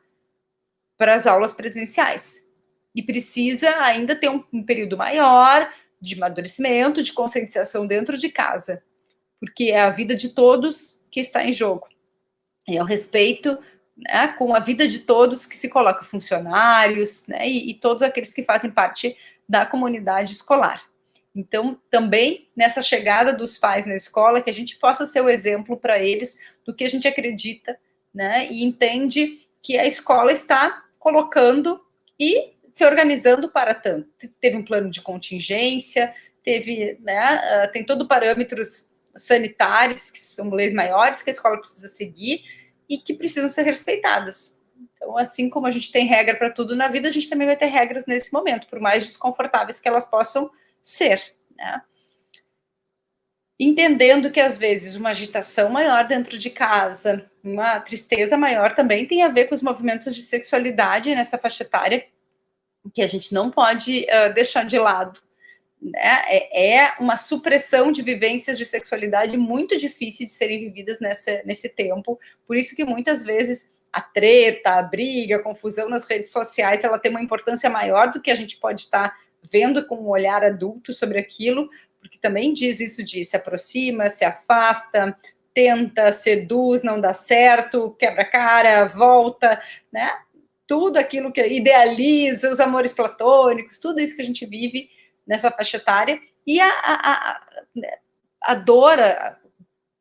para as aulas presenciais. E precisa ainda ter um período maior de amadurecimento, de conscientização dentro de casa, porque é a vida de todos que está em jogo. É o respeito, né, com a vida de todos que se coloca, funcionários, né, e todos aqueles que fazem parte da comunidade escolar. Então, também nessa chegada dos pais na escola, que a gente possa ser o exemplo para eles do que a gente acredita, né, e entende que a escola está colocando e se organizando para tanto. Teve um plano de contingência, teve, né, tem todo parâmetros sanitários, que são leis maiores que a escola precisa seguir e que precisam ser respeitadas. Então, assim como a gente tem regra para tudo na vida, a gente também vai ter regras nesse momento, por mais desconfortáveis que elas possam ser, né? Entendendo que, às vezes, uma agitação maior dentro de casa, uma tristeza maior também tem a ver com os movimentos de sexualidade nessa faixa etária, que a gente não pode deixar de lado. Né? É uma supressão de vivências de sexualidade muito difícil de serem vividas nesse tempo, por isso que muitas vezes a treta, a briga, a confusão nas redes sociais, ela tem uma importância maior do que a gente pode estar vendo com um olhar adulto sobre aquilo, porque também diz isso de se aproxima, se afasta, tenta, seduz, não dá certo, quebra a cara, volta, né? Tudo aquilo que idealiza, os amores platônicos, tudo isso que a gente vive nessa faixa etária, e a dor,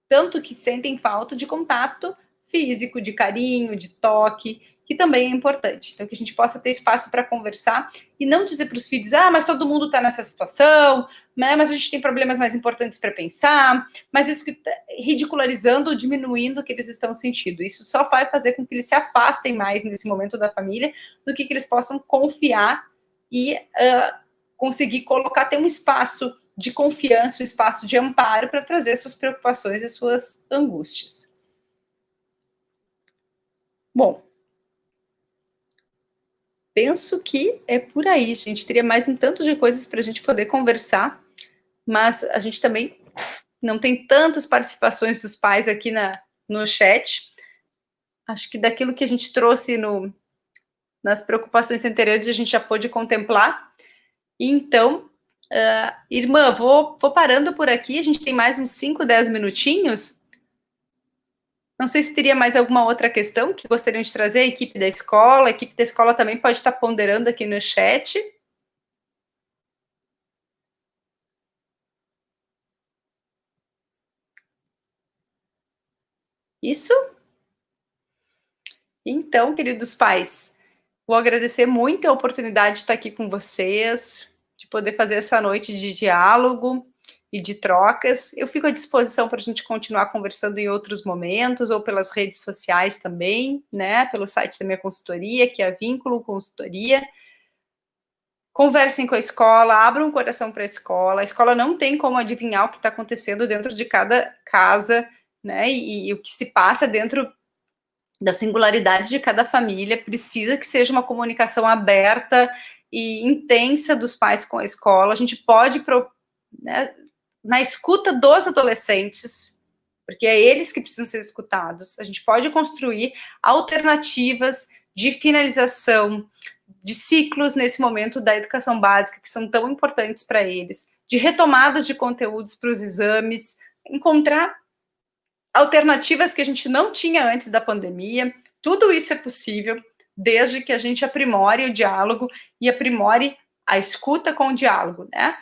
tanto que sentem falta de contato físico, de carinho, de toque, que também é importante. Então, que a gente possa ter espaço para conversar e não dizer para os filhos, ah, mas todo mundo está nessa situação, né, mas a gente tem problemas mais importantes para pensar, mas isso que tá ridicularizando ou diminuindo o que eles estão sentindo. Isso só vai fazer com que eles se afastem mais nesse momento da família, do que eles possam confiar e conseguir colocar, ter um espaço de confiança, um espaço de amparo para trazer suas preocupações e suas angústias. Bom, penso que é por aí, gente. Teria mais um tanto de coisas para a gente poder conversar, mas a gente também não tem tantas participações dos pais aqui no chat. Acho que daquilo que a gente trouxe nas preocupações anteriores, a gente já pôde contemplar. Então, irmã, vou parando por aqui. A gente tem mais uns 5, 10 minutinhos. Não sei se teria mais alguma outra questão que gostariam de trazer, a equipe da escola. A equipe da escola também pode estar ponderando aqui no chat. Isso? Então, queridos pais, vou agradecer muito a oportunidade de estar aqui com vocês, de poder fazer essa noite de diálogo e de trocas. Eu fico à disposição para a gente continuar conversando em outros momentos, ou pelas redes sociais também, né? Pelo site da minha consultoria, que é a Vínculo Consultoria. Conversem com a escola, abram o coração para a escola não tem como adivinhar o que está acontecendo dentro de cada casa, né? E o que se passa dentro da singularidade de cada família, precisa que seja uma comunicação aberta e intensa dos pais com a escola. A gente pode, né, na escuta dos adolescentes, porque é eles que precisam ser escutados, a gente pode construir alternativas de finalização de ciclos nesse momento da educação básica, que são tão importantes para eles, de retomadas de conteúdos para os exames, encontrar alternativas que a gente não tinha antes da pandemia. Tudo isso é possível desde que a gente aprimore o diálogo e aprimore a escuta com o diálogo, né?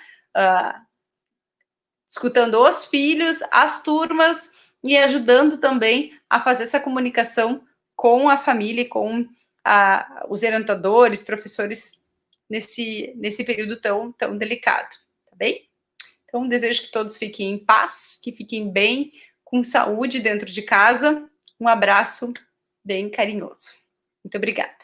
Escutando os filhos, as turmas e ajudando também a fazer essa comunicação com a família e com os orientadores, professores nesse período tão delicado, tá bem? Então, desejo que todos fiquem em paz, que fiquem bem, com saúde dentro de casa. Um abraço bem carinhoso. Muito obrigada.